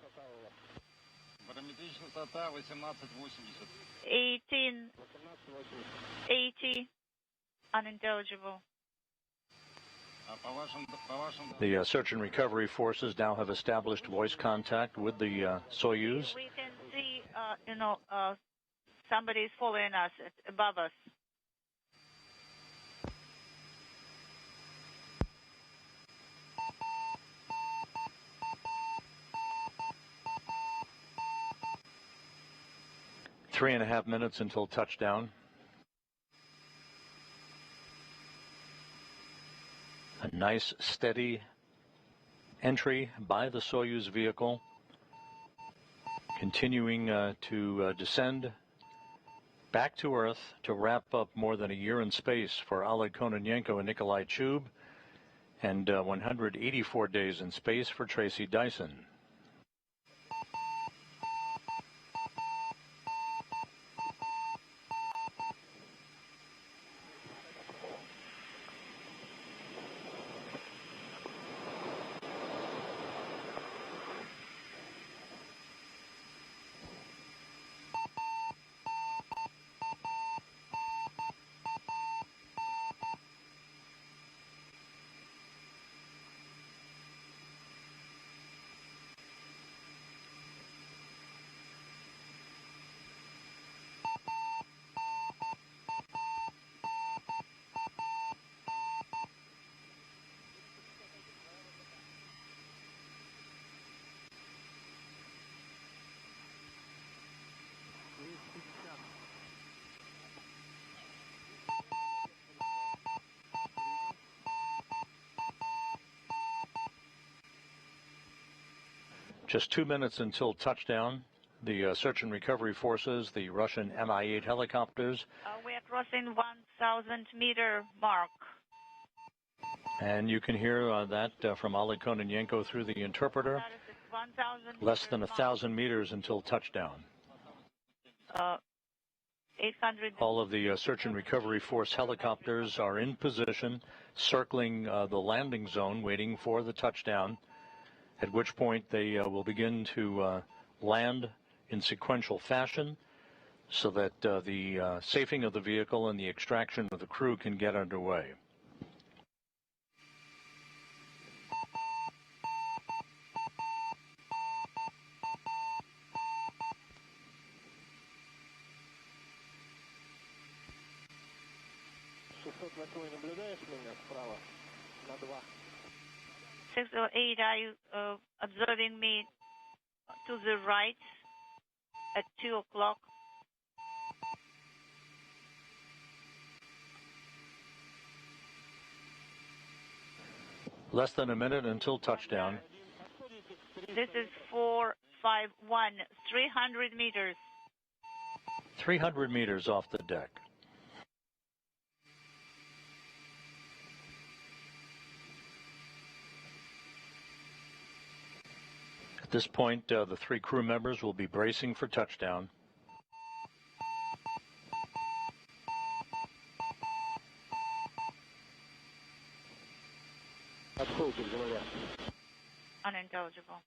1880 unintelligible. The search and recovery forces now have established voice contact with the Soyuz. We can see, somebody is following us above us. Three and a half minutes until touchdown. A nice, steady entry by the Soyuz vehicle, continuing to descend back to Earth to wrap up more than a year in space for Oleg Kononenko and Nikolai Chub, and 184 days in space for Tracy Dyson. Just 2 minutes until touchdown. The search and recovery forces, the Russian Mi-8 helicopters. We are crossing 1,000-meter mark. And you can hear that from Oleg Kononenko through the interpreter. Less than 1,000 meters until touchdown. 800. All of the search and recovery force helicopters are in position, circling the landing zone, waiting for the touchdown, at which point they will begin to land in sequential fashion so that the safing of the vehicle and the extraction of the crew can get underway. Six or eight, are you observing me to the right at 2 o'clock? Less than a minute until touchdown. This is 451, 300 meters. 300 meters off the deck. At this point, the 3 crew members will be bracing for touchdown. Unintelligible.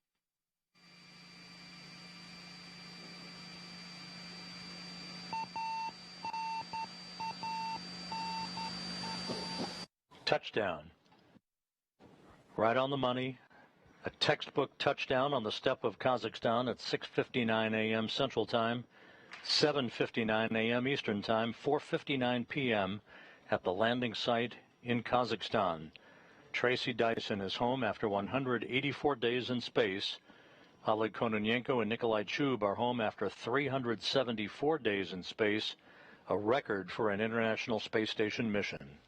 Touchdown. Right on the money. A textbook touchdown on the steppe of Kazakhstan at 6:59 a.m. Central Time, 7:59 a.m. Eastern Time, 4:59 p.m. at the landing site in Kazakhstan. Tracy Dyson is home after 184 days in space. Oleg Kononenko and Nikolai Chub are home after 374 days in space, a record for an International Space Station mission.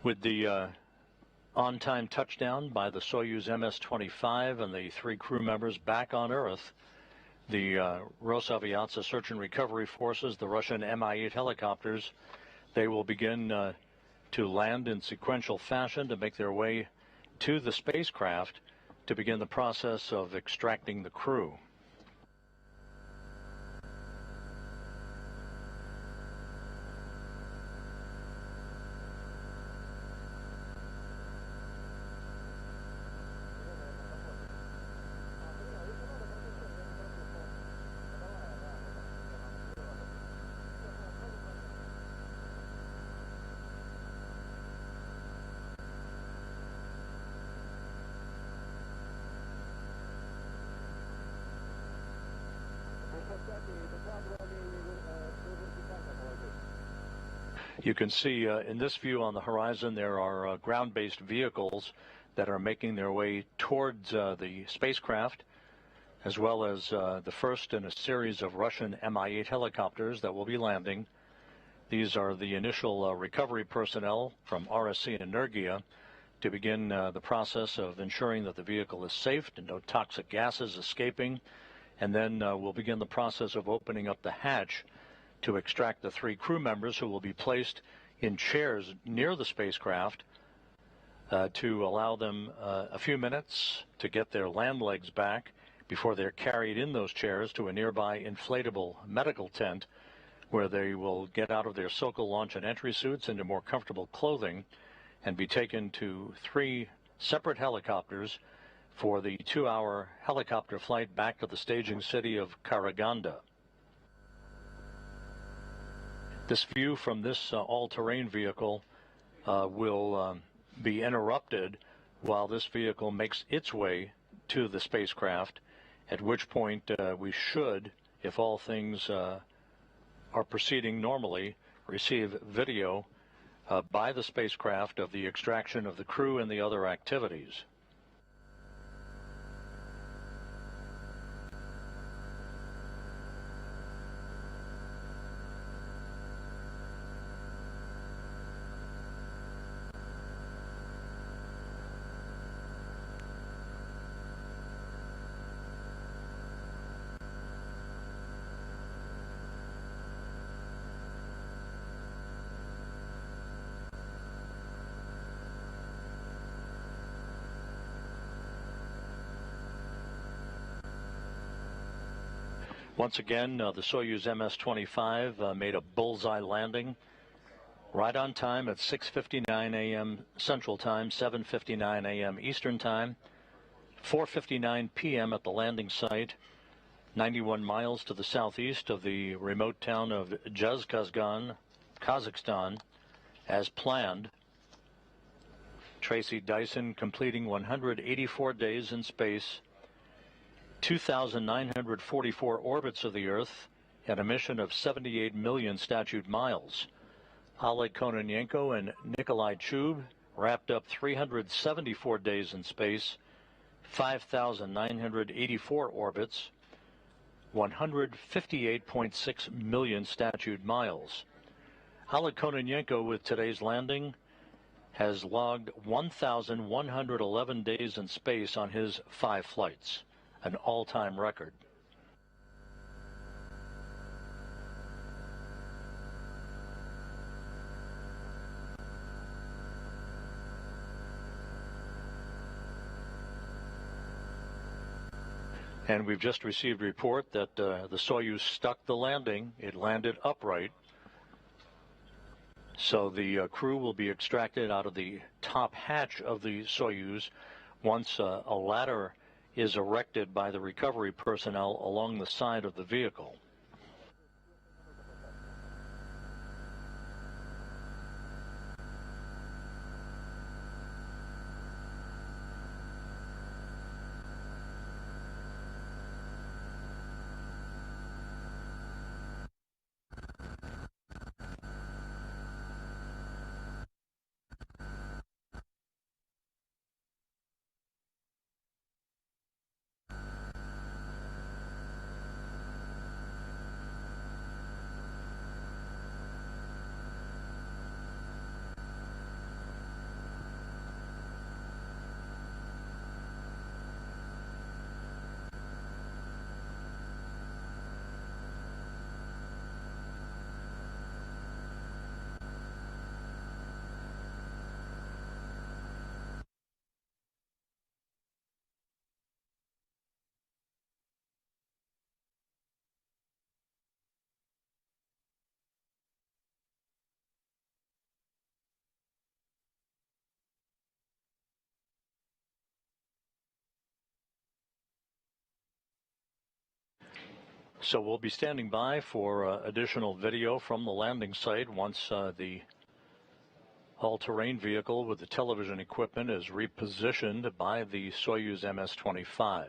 With the on-time touchdown by the Soyuz MS-25 and the 3 crew members back on Earth, the Rosaviatsa Search and Recovery Forces, the Russian Mi-8 helicopters, they will begin to land in sequential fashion to make their way to the spacecraft to begin the process of extracting the crew. You can see in this view on the horizon there are ground-based vehicles that are making their way towards the spacecraft, as well as the first in a series of Russian Mi-8 helicopters that will be landing. These are the initial recovery personnel from RSC Energia to begin the process of ensuring that the vehicle is safe and no toxic gases escaping, and then we'll begin the process of opening up the hatch to extract the 3 crew members who will be placed in chairs near the spacecraft to allow them a few minutes to get their land legs back before they're carried in those chairs to a nearby inflatable medical tent where they will get out of their Sokol launch and entry suits into more comfortable clothing and be taken to 3 separate helicopters for the 2-hour helicopter flight back to the staging city of Karaganda. This view from this all-terrain vehicle will be interrupted while this vehicle makes its way to the spacecraft, at which point we should, if all things are proceeding normally, receive video by the spacecraft of the extraction of the crew and the other activities. Once again, the Soyuz MS-25 made a bullseye landing right on time at 6:59 a.m. Central Time, 7:59 a.m. Eastern Time, 4:59 p.m. at the landing site, 91 miles to the southeast of the remote town of Zhezkazgan, Kazakhstan, as planned. Tracy Dyson completing 184 days in space, 2,944 orbits of the Earth, and a mission of 78 million statute miles. Oleg Kononenko and Nikolai Chub wrapped up 374 days in space, 5,984 orbits, 158.6 million statute miles. Oleg Kononenko, with today's landing, has logged 1,111 days in space on his 5 flights, an all-time record. And we've just received a report that the Soyuz stuck the landing. It landed upright. So the crew will be extracted out of the top hatch of the Soyuz once a ladder is erected by the recovery personnel along the side of the vehicle. So we'll be standing by for additional video from the landing site once the all-terrain vehicle with the television equipment is repositioned by the Soyuz MS-25.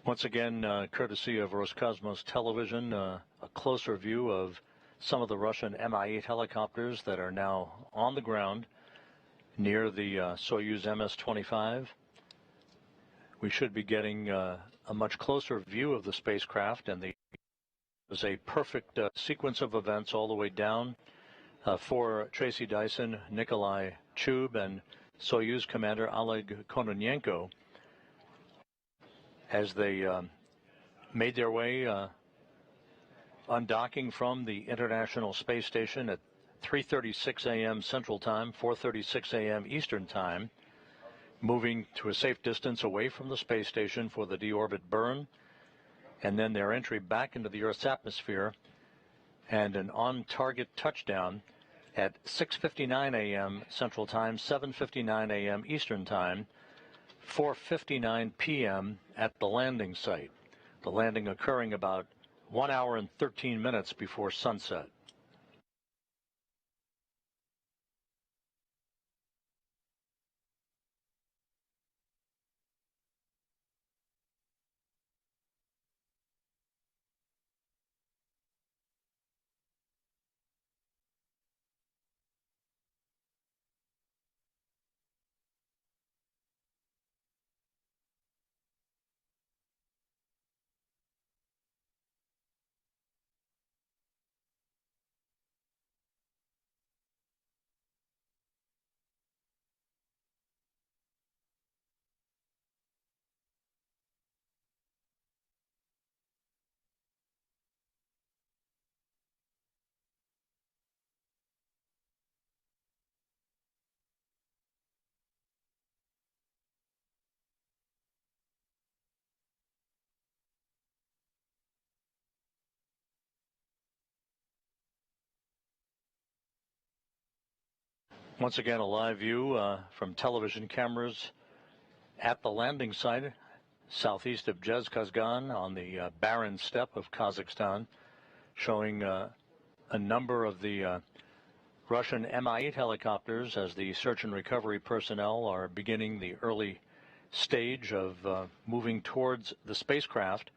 Once again, courtesy of Roscosmos Television, a closer view of some of the Russian Mi-8 helicopters that are now on the ground near the Soyuz MS-25. We should be getting a much closer view of the spacecraft, and there's a perfect sequence of events all the way down for Tracy Dyson, Nikolai Chub, and Soyuz commander Oleg Kononenko as they made their way undocking from the International Space Station at 3:36 a.m. Central Time, 4:36 a.m. Eastern Time, moving to a safe distance away from the space station for the deorbit burn, and then their entry back into the Earth's atmosphere, and an on-target touchdown at 6:59 a.m. Central Time, 7:59 a.m. Eastern Time, 4:59 p.m. at the landing site. The landing occurring about 1 hour and 13 minutes before sunset. Once again, a live view from television cameras at the landing site southeast of Zhezkazgan on the barren steppe of Kazakhstan, showing a number of the Russian Mi-8 helicopters as the search and recovery personnel are beginning the early stage of moving towards the spacecraft,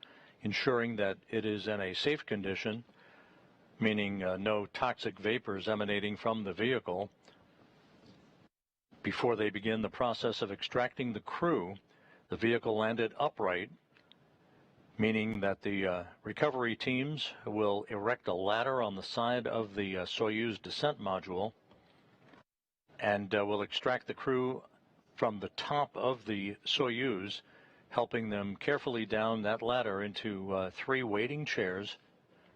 ensuring that it is in a safe condition, meaning no toxic vapors emanating from the vehicle, before they begin the process of extracting the crew. The vehicle landed upright, meaning that the recovery teams will erect a ladder on the side of the Soyuz descent module and will extract the crew from the top of the Soyuz, helping them carefully down that ladder into 3 waiting chairs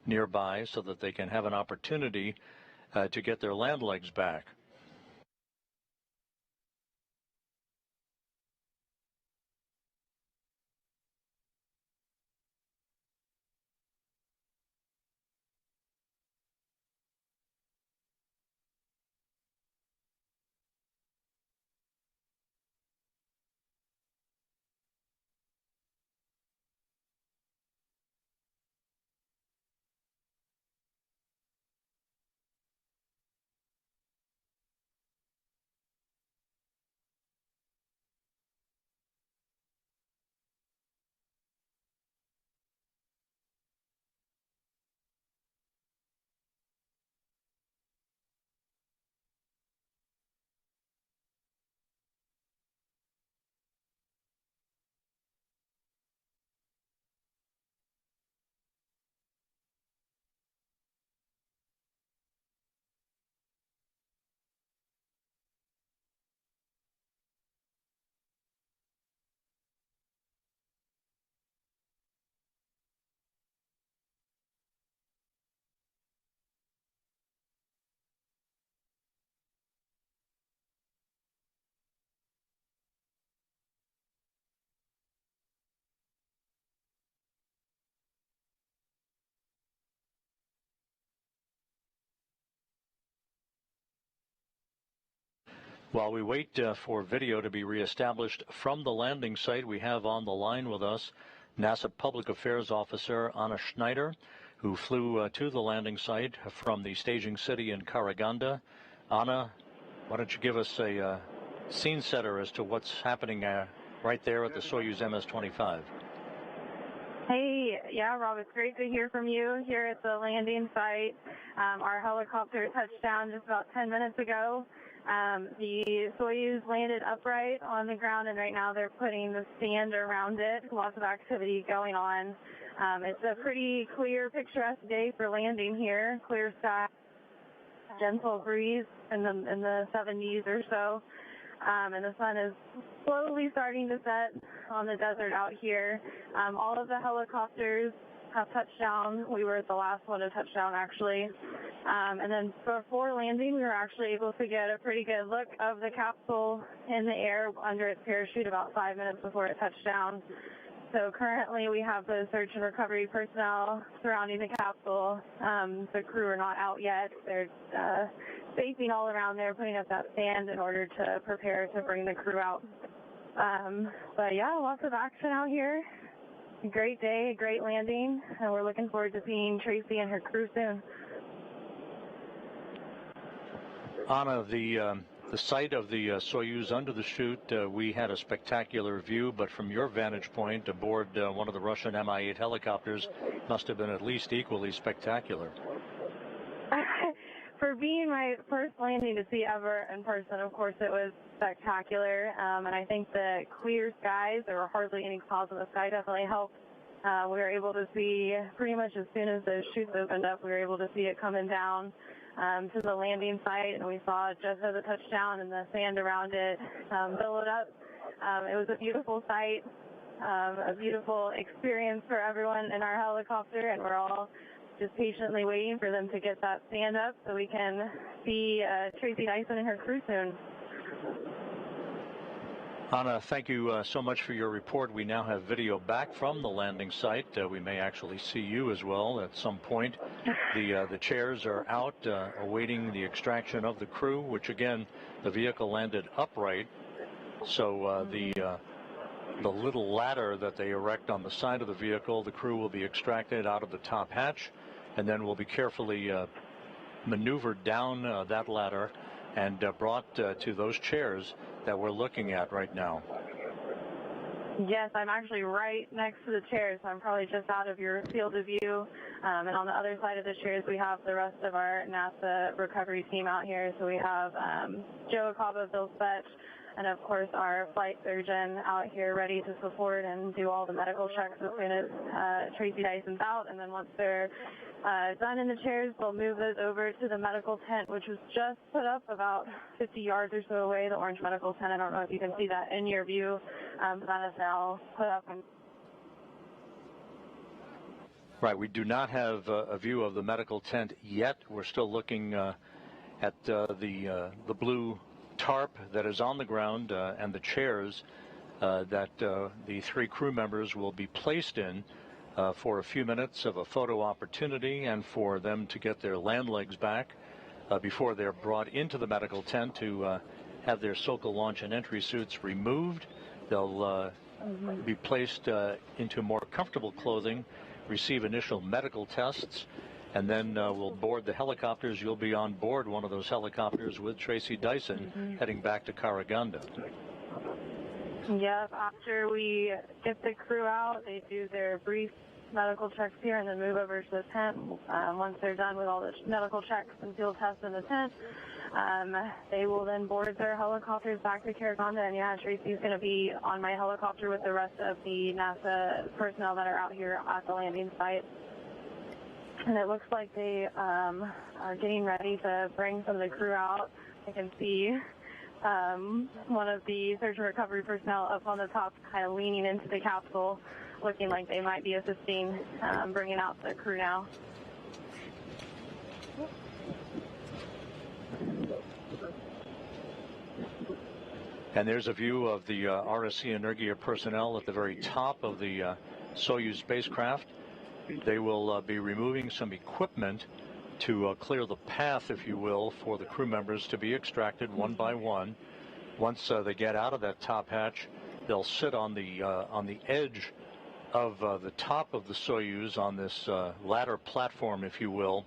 nearby so that they can have an opportunity to get their land legs back. While we wait for video to be reestablished from the landing site, we have on the line with us NASA Public Affairs Officer Anna Schneider, who flew to the landing site from the staging city in Karaganda. Anna, why don't you give us a scene setter as to what's happening right there at the Soyuz MS-25? Hey, yeah, Rob, it's great to hear from you here at the landing site. Our helicopter touched down just about 10 minutes ago. The Soyuz landed upright on the ground, and right now they're putting the sand around it. Lots of activity going on. It's a pretty clear, picturesque day for landing here. Clear sky, gentle breeze in the 70s or so. And the sun is slowly starting to set on the desert out here. All of the helicopters have touched down. We were the last one to touch down, actually. And then before landing, we were actually able to get a pretty good look of the capsule in the air under its parachute about 5 minutes before it touched down. So currently we have the search and recovery personnel surrounding the capsule. The crew are not out yet. They're spacing all around there, putting up that sand in order to prepare to bring the crew out. But yeah, lots of action out here. A great day, a great landing, and we're looking forward to seeing Tracy and her crew soon. Anna, the site of the Soyuz under the chute, we had a spectacular view, but from your vantage point aboard one of the Russian Mi-8 helicopters, must have been at least equally spectacular. For being my first landing to see ever in person, of course, it was spectacular. And I think the clear skies, there were hardly any clouds in the sky, definitely helped. We were able to see pretty much as soon as the chutes opened up, we were able to see it coming down to the landing site, and we saw it just as it touched down and the sand around it billowed up. It was a beautiful sight, a beautiful experience for everyone in our helicopter, and we're all just patiently waiting for them to get that sand up so we can see Tracy Dyson and her crew soon. Anna, thank you so much for your report. We now have video back from the landing site. We may actually see you as well at some point. The chairs are out awaiting the extraction of the crew, which again, the vehicle landed upright. So the little ladder that they erect on the side of the vehicle, the crew will be extracted out of the top hatch, and then will be carefully maneuvered down that ladder and brought to those chairs that we're looking at right now. Yes, I'm actually right next to the chairs, so I'm probably just out of your field of view. And on the other side of the chairs, we have the rest of our NASA recovery team out here. So we have Joe Acaba, Bill Spetch, and of course our flight surgeon out here ready to support and do all the medical checks as soon as Tracy Dyson's out. And then once they're done in the chairs, they'll move those over to the medical tent, which was just put up about 50 yards or so away, the orange medical tent. I don't know if you can see that in your view, but that is now put up. Right, we do not have a view of the medical tent yet. We're still looking at the blue tarp that is on the ground and the chairs that the three crew members will be placed in for a few minutes of a photo opportunity and for them to get their land legs back before they're brought into the medical tent to have their SOCOL launch and entry suits removed. They'll be placed into more comfortable clothing, receive initial medical tests, and then we'll board the helicopters. You'll be on board one of those helicopters with Tracy Dyson heading back to Karaganda. Yep, after we get the crew out, they do their brief medical checks here and then move over to the tent. Once they're done with all the medical checks and field tests in the tent, they will then board their helicopters back to Karaganda. And yeah, Tracy's going to be on my helicopter with the rest of the NASA personnel that are out here at the landing site. And it looks like they are getting ready to bring some of the crew out. I can see one of the search and recovery personnel up on the top kind of leaning into the capsule, looking like they might be assisting bringing out the crew now. And there's a view of the RSC Energia personnel at the very top of the Soyuz spacecraft. They will be removing some equipment to clear the path, if you will, for the crew members to be extracted one by one. Once they get out of that top hatch, they'll sit on the edge of the top of the Soyuz on this ladder platform, if you will,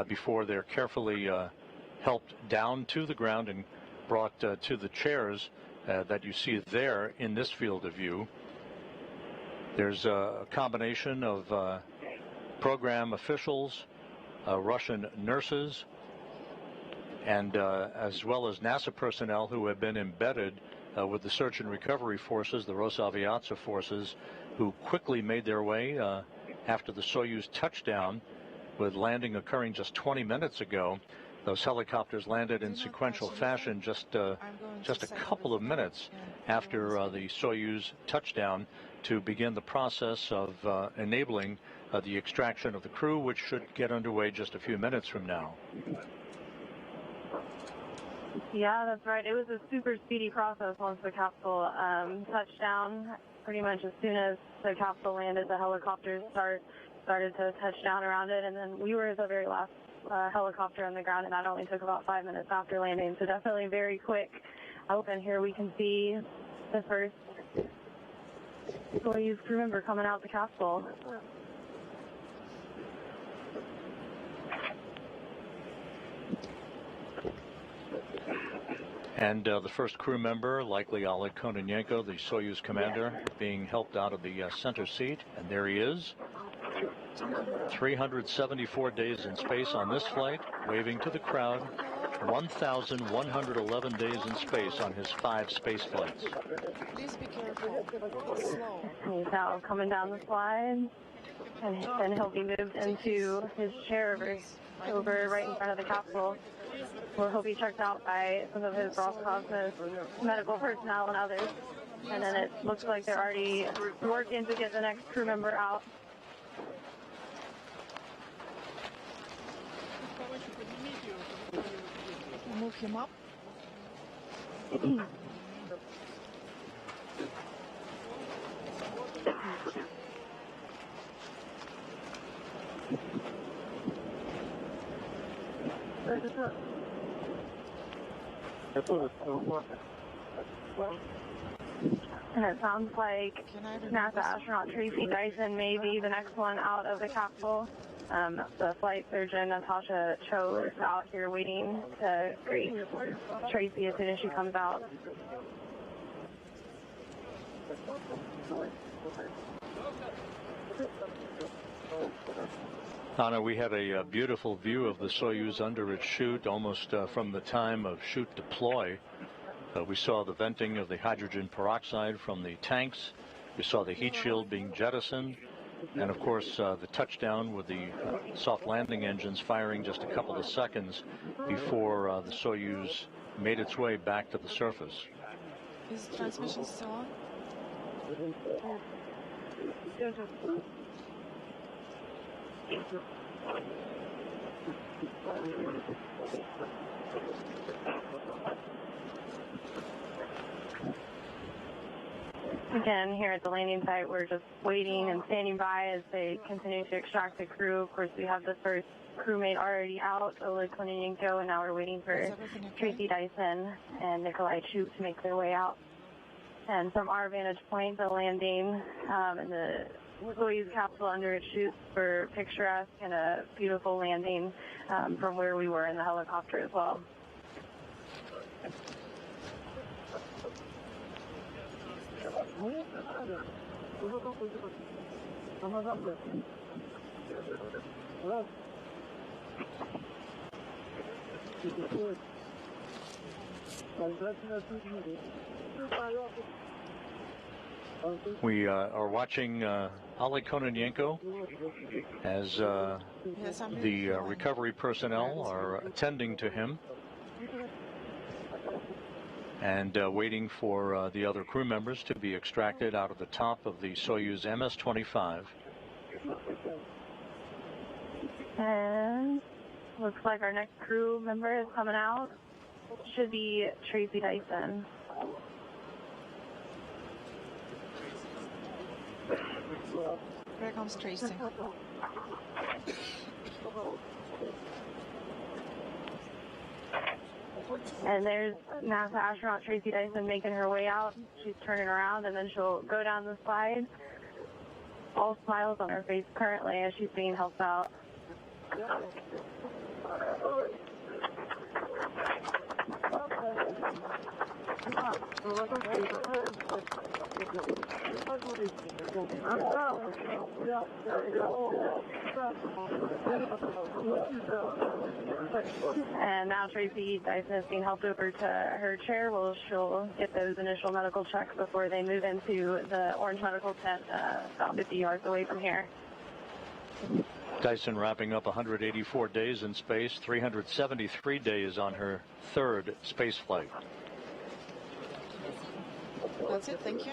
before they're carefully helped down to the ground and brought to the chairs that you see there in this field of view. There's a combination of program officials, Russian nurses, and as well as NASA personnel who have been embedded with the search and recovery forces, the Rosaviatsa forces, who quickly made their way after the Soyuz touchdown, with landing occurring just 20 minutes ago. Those helicopters landed in sequential fashion just a couple of minutes after the Soyuz touchdown to begin the process of enabling the extraction of the crew, which should get underway just a few minutes from now. Yeah, that's right. It was a super speedy process once the capsule touched down. Pretty much as soon as the capsule landed, the helicopters started to touch down around it, and then we were the very last helicopter on the ground, and that only took about 5 minutes after landing, so definitely very quick. And here we can see the first Soyuz crew member coming out the capsule. And the first crew member, likely Oleg Kononenko, the Soyuz commander, being helped out of the center seat. And there he is. 374 days in space on this flight, waving to the crowd. 1,111 days in space on his 5 space flights. Please be careful. Slow. He's now coming down the slide, and then he'll be moved into his chair over right in front of the capsule, where he'll be checked out by some of his Roscosmos medical personnel and others. And then it looks like they're already working to get the next crew member out. Move him up. And it sounds like NASA astronaut Tracy Dyson may be the next one out of the capsule. The flight surgeon, Natasha Cho, is out here waiting to greet Tracy as soon as she comes out. Anna, we had a beautiful view of the Soyuz under its chute, almost from the time of chute deploy. We saw the venting of the hydrogen peroxide from the tanks. We saw the heat shield being jettisoned. And, of course, the touchdown with the soft landing engines firing just a couple of seconds before the Soyuz made its way back to the surface. Is transmission still on? Again, here at the landing site, we're just waiting and standing by as they continue to extract the crew. Of course, we have the first crewmate already out, Oleg Kononenko, and now we're waiting for Tracy Dyson and Nikolai Chuk to make their way out. And from our vantage point, the landing and the Soyuz capsule under its chute were picturesque and a beautiful landing from where we were in the helicopter as well. We are watching Oleg Kononenko as the recovery personnel are attending to him and waiting for the other crew members to be extracted out of the top of the Soyuz MS-25. And looks like our next crew member is coming out. Should be Tracy Dyson. Here comes Tracy. And there's NASA astronaut Tracy Dyson making her way out. She's turning around, and then she'll go down the slide. All smiles on her face currently as she's being helped out. And now Tracy Dyson is being helped over to her chair. Well, she'll get those initial medical checks before they move into the Orange Medical Tent about 50 yards away from here. Dyson wrapping up 184 days in space, 373 days on her third space flight. That's it, thank you.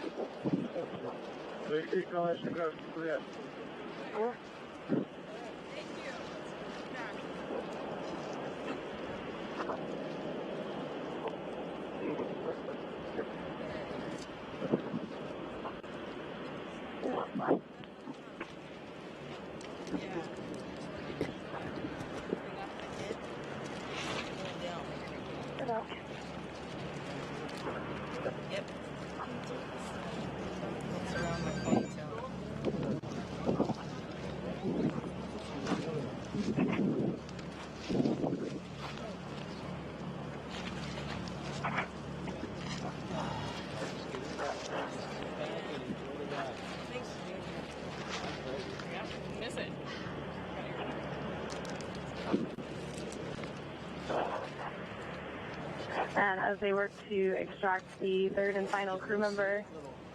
And as they work to extract the third and final crew member,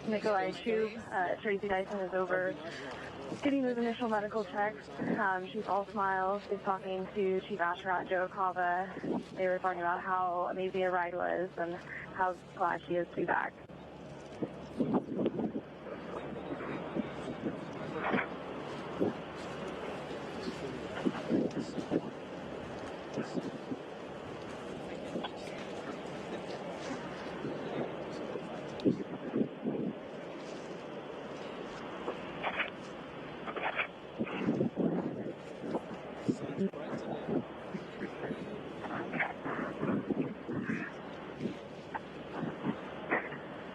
Nikolai Chub, Tracy Dyson is over getting those initial medical checks. She's all smiles. She's talking to Chief Astronaut Joe Cava. They were talking about how amazing a ride was and how glad she is to be back.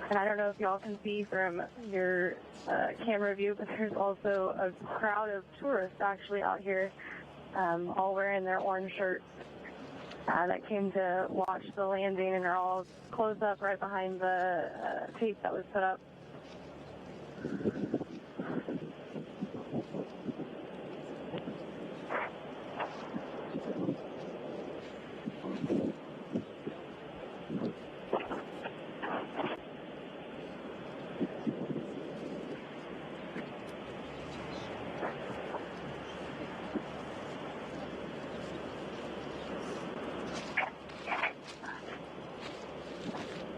And I don't know if y'all can see from your camera view, but there's also a crowd of tourists actually out here, all wearing their orange shirts that came to watch the landing, and are all close up right behind the tape that was put up.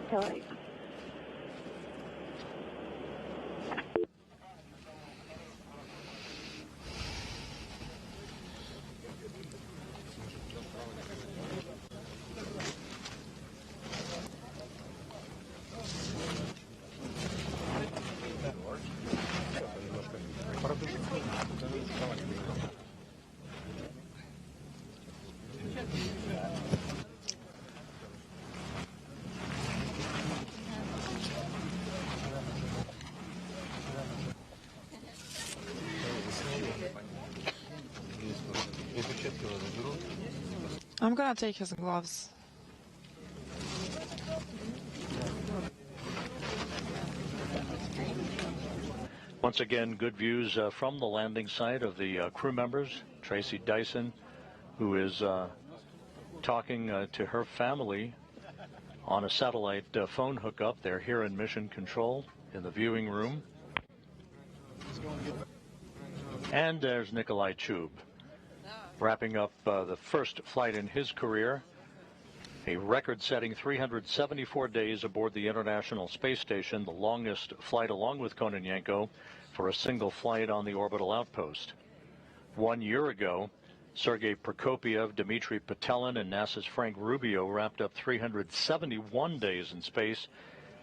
Kelly. I'm gonna take his gloves. Once again, good views from the landing site of the crew members. Tracy Dyson, who is talking to her family on a satellite phone hookup. They're here in Mission Control in the viewing room. And there's Nikolai Chub, wrapping up the first flight in his career, a record-setting 374 days aboard the International Space Station, the longest flight along with Kononenko for a single flight on the orbital outpost. 1 year ago, Sergei Prokopyev, Dmitry Petelin, and NASA's Frank Rubio wrapped up 371 days in space.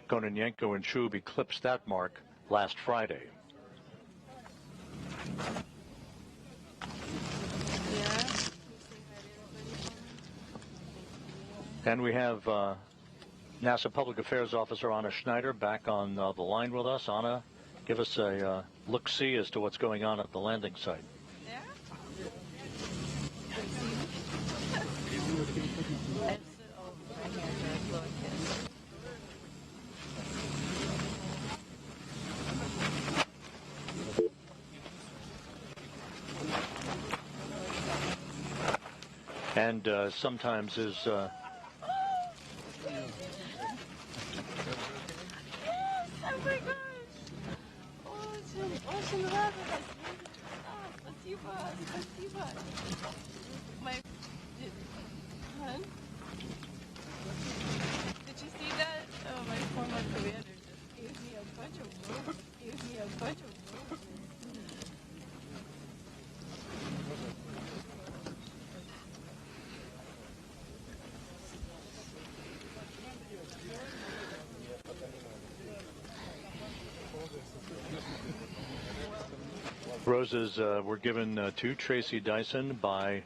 Kononenko and Chub eclipsed that mark last Friday. And we have NASA Public Affairs Officer Anna Schneider back on the line with us. Anna, give us a look-see as to what's going on at the landing site. and sometimes is Oh my gosh! Очень рада вас видеть. Спасибо, спасибо. My hun? Did you see that? Oh, my former commander just gave me a bunch of ropes. Roses were given to Tracy Dyson by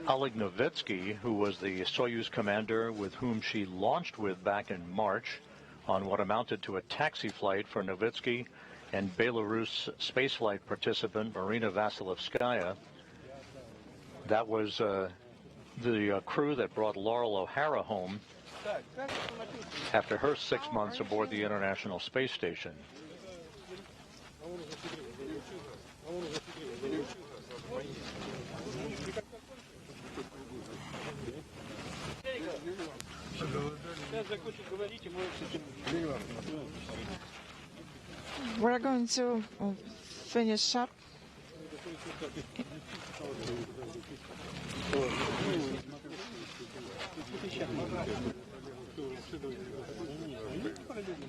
Oleg Novitsky, who was the Soyuz commander with whom she launched with back in March on what amounted to a taxi flight for Novitsky and Belarus spaceflight participant Marina Vasilevskaya. That was the crew that brought Laurel O'Hara home after her 6 months aboard the International Space Station. We're going to finish up.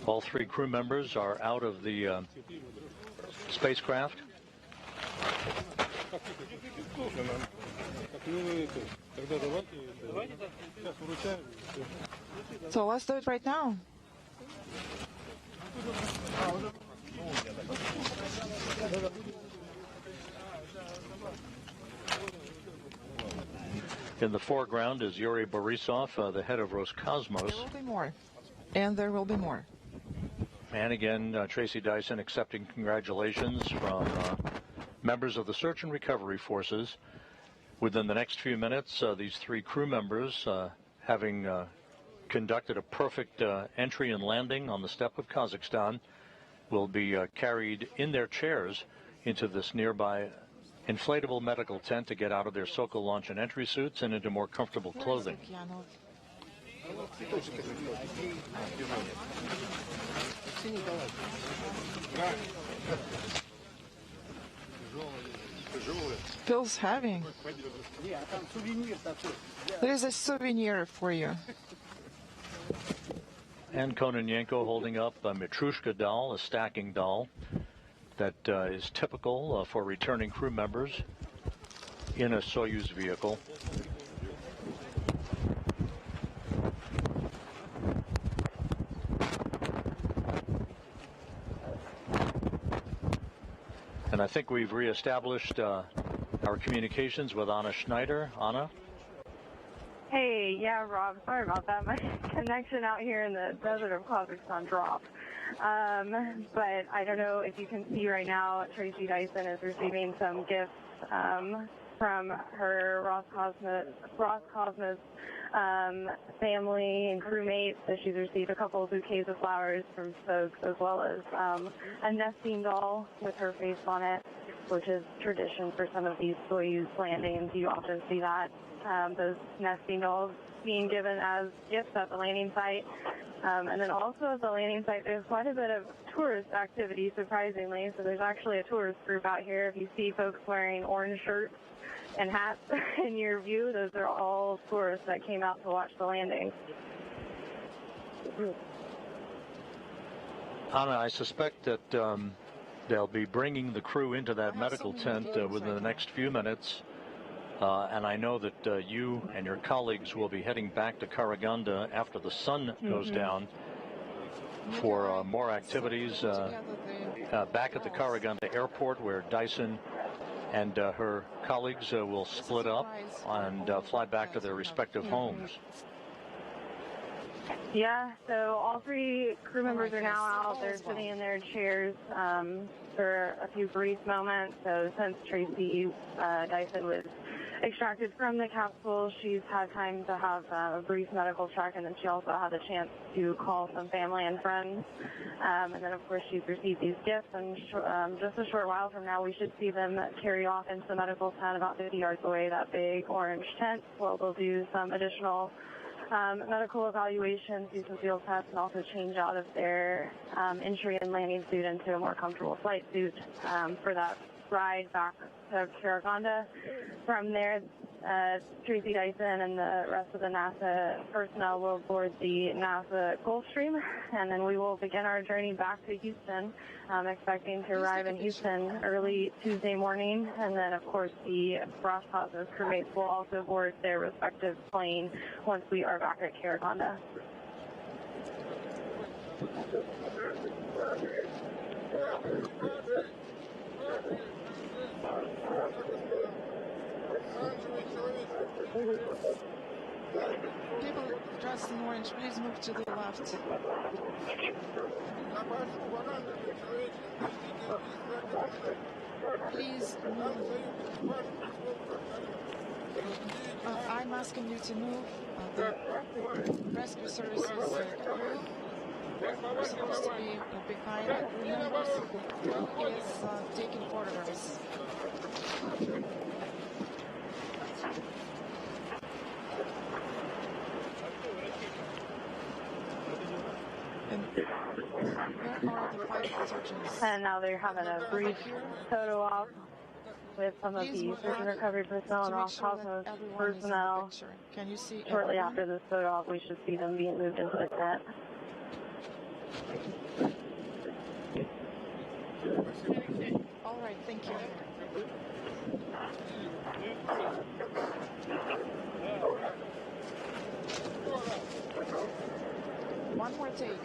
All three crew members are out of the spacecraft. So let's do it right now. In the foreground is Yuri Borisov, the head of Roscosmos. There will be more. And there will be more. And again, Tracy Dyson accepting congratulations from members of the search and recovery forces. Within the next few minutes, these three crew members, having conducted a perfect entry and landing on the steppe of Kazakhstan, will be carried in their chairs into this nearby inflatable medical tent to get out of their Sokol launch and entry suits and into more comfortable clothing. Feels heavy. There's a souvenir for you. And Kononenko holding up a Matrushka doll, a stacking doll that is typical for returning crew members in a Soyuz vehicle. And I think we've reestablished our communications with Anna Schneider. Anna? Hey, yeah, Rob, sorry about that. My connection out here in the desert of Kazakhstan dropped. But I don't know if you can see right now, Tracy Dyson is receiving some gifts from her Roscosmos family and crewmates. So she's received a couple of bouquets of flowers from folks, as well as a nesting doll with her face on it, which is tradition for some of these Soyuz landings. You often see that, those nesting dolls being given as gifts at the landing site. And then also at the landing site, there's quite a bit of tourist activity, surprisingly. So there's actually a tourist group out here. If you see folks wearing orange shirts and hats in your view, those are all tourists that came out to watch the landing. Anna, I suspect that they'll be bringing the crew into that medical tent within the next few minutes. And I know that you and your colleagues will be heading back to Karaganda after the sun goes down for more activities back at the Karaganda airport, where Dyson and her colleagues will split up and fly back to their respective homes. Yeah, so all three crew members are now out. They're sitting in their chairs for a few brief moments. So since Tracy Dyson was extracted from the capsule. She's had time to have a brief medical check, and then she also had the chance to call some family and friends. And then, of course, she's received these gifts, and just a short while from now, we should see them carry off into the medical tent about 50 yards away, that big orange tent. Well, they'll do some additional medical evaluations, do some field tests, and also change out of their entry and landing suit into a more comfortable flight suit for that ride back to Karaganda. From there, Tracy Dyson and the rest of the NASA personnel will board the NASA Gulfstream, and then we will begin our journey back to Houston, expecting to arrive in Houston early Tuesday morning. And then, of course, the Roscosmos crewmates will also board their respective plane once we are back at Karaganda. People dressed in orange, please move to the left. Please move. I'm asking you to move. The rescue services crew are supposed to be behind the crew members. He is taking photographs. Where are the flight surgeons? And now they're having a brief photo op with some of the search and recovery personnel and Roscosmos personnel. Can you see Shortly after this photo op, we should see them being moved into the tent. All right, thank you. One more take.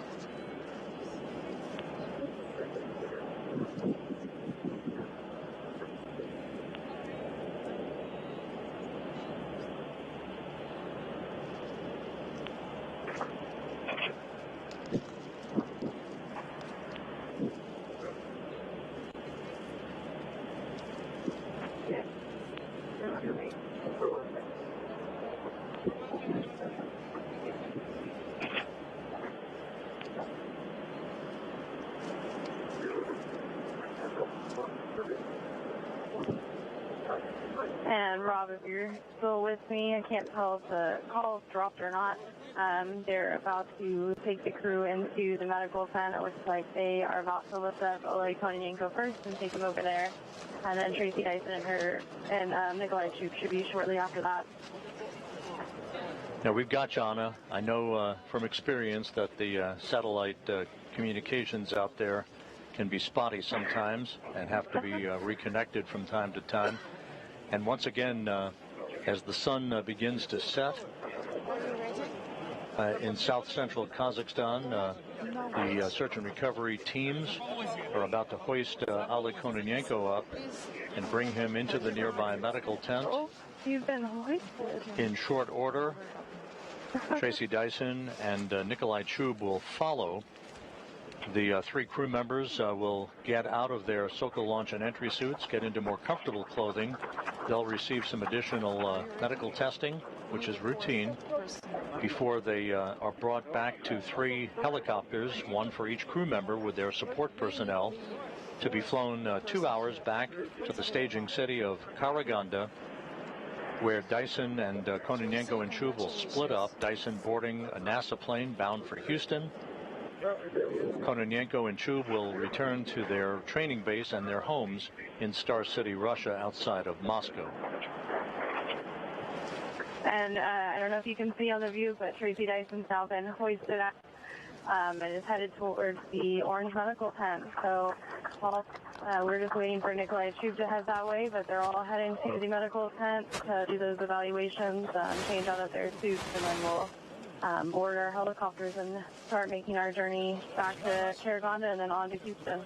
And Rob, if you're still with me, I can't tell if the call's dropped or not. They're about to take the crew into the medical tent. It looks like they are about to lift up Oleg Kononenko first and take him over there. And then Tracy Dyson and Nikolai Chuk should be shortly after that. Now, we've got Jana. I know from experience that the satellite communications out there can be spotty sometimes and have to be reconnected from time to time. And once again, as the sun begins to set in south-central Kazakhstan, the search and recovery teams are about to hoist Oleg Kononenko up and bring him into the nearby medical tent. You've been hoisted. In short order, Tracy Dyson and Nikolai Chub will follow. The three crew members will get out of their Sokol launch and entry suits, get into more comfortable clothing. They'll receive some additional medical testing, which is routine, before they are brought back to 3 helicopters, one for each crew member with their support personnel, to be flown 2 hours back to the staging city of Karaganda, where Dyson and Kononenko and Chub will split up, Dyson boarding a NASA plane bound for Houston. Kononenko and Chub will return to their training base and their homes in Star City, Russia, outside of Moscow. And I don't know if you can see on the view, but Tracy Dyson's now been hoisted up and is headed towards the orange medical tent. So we're just waiting for Nikolai Chub to head that way, but they're all heading to the medical tent to do those evaluations, change out of their suits, and then we'll board our helicopters and start making our journey back to Karaganda and then on to Houston.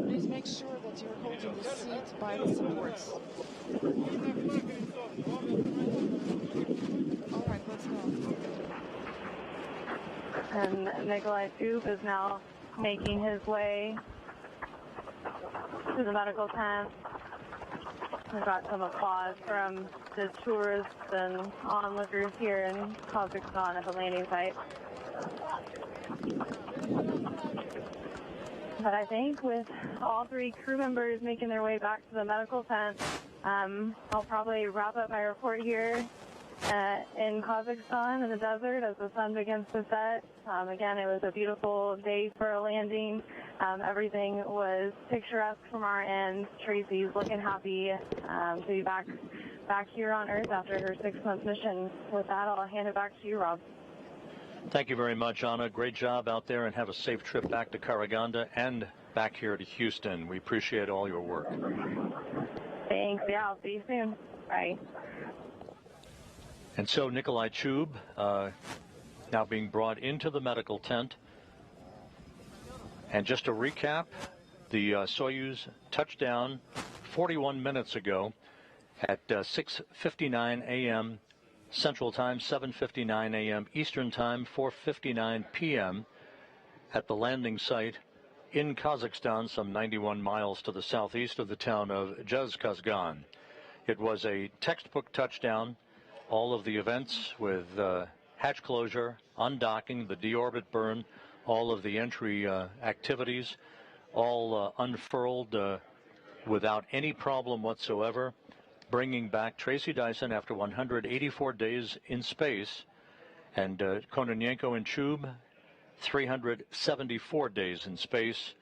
Please make sure that you're holding the seat by the supports. All right, let's go. And Nikolai Chub is now making his way to the medical tent. We got some applause from the tourists and onlookers here in Kazakhstan at the landing site. But I think with all 3 crew members making their way back to the medical tent, I'll probably wrap up my report here in Kazakhstan in the desert as the sun begins to set. Again, it was a beautiful day for a landing. Everything was picturesque from our end. Tracy's looking happy to be back here on Earth after her 6-month mission. With that, I'll hand it back to you, Rob. Thank you very much, Anna. Great job out there, and have a safe trip back to Karaganda and back here to Houston. We appreciate all your work. Thanks. Yeah, I'll see you soon. Bye. And so Nikolai Chub now being brought into the medical tent. And just to recap, the Soyuz touched down 41 minutes ago at 6:59 a.m. Central Time, 7:59 a.m. Eastern Time, 4:59 p.m. at the landing site in Kazakhstan, some 91 miles to the southeast of the town of Zhezkazgan. It was a textbook touchdown. All of the events with hatch closure, undocking, the deorbit burn, all of the entry activities, all unfurled without any problem whatsoever, bringing back Tracy Dyson after 184 days in space, and Kononenko and Chub 374 days in space.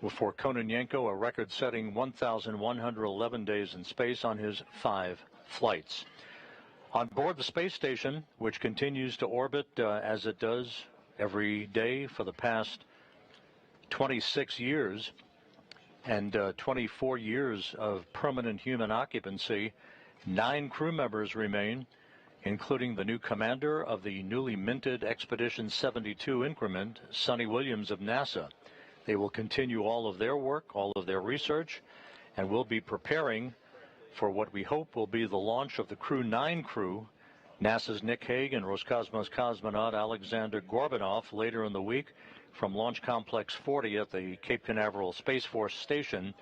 For Kononenko, a record-setting 1,111 days in space on his 5 flights. On board the space station, which continues to orbit as it does every day for the past 26 years, and 24 years of permanent human occupancy, 9 crew members remain, including the new commander of the newly minted Expedition 72 increment, Sonny Williams of NASA. They will continue all of their work, all of their research, and will be preparing for what we hope will be the launch of the Crew 9 crew, NASA's Nick Hague and Roscosmos cosmonaut Alexander Gorbanov later in the week from Launch Complex 40 at the Cape Canaveral Space Force Station,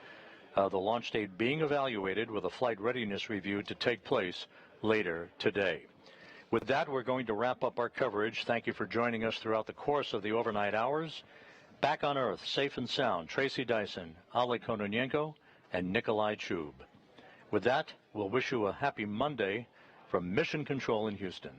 the launch date being evaluated with a flight readiness review to take place later today. With that, we're going to wrap up our coverage. Thank you for joining us throughout the course of the overnight hours. Back on Earth, safe and sound, Tracy Dyson, Oleg Kononenko, and Nikolai Chub. With that, we'll wish you a happy Monday from Mission Control in Houston.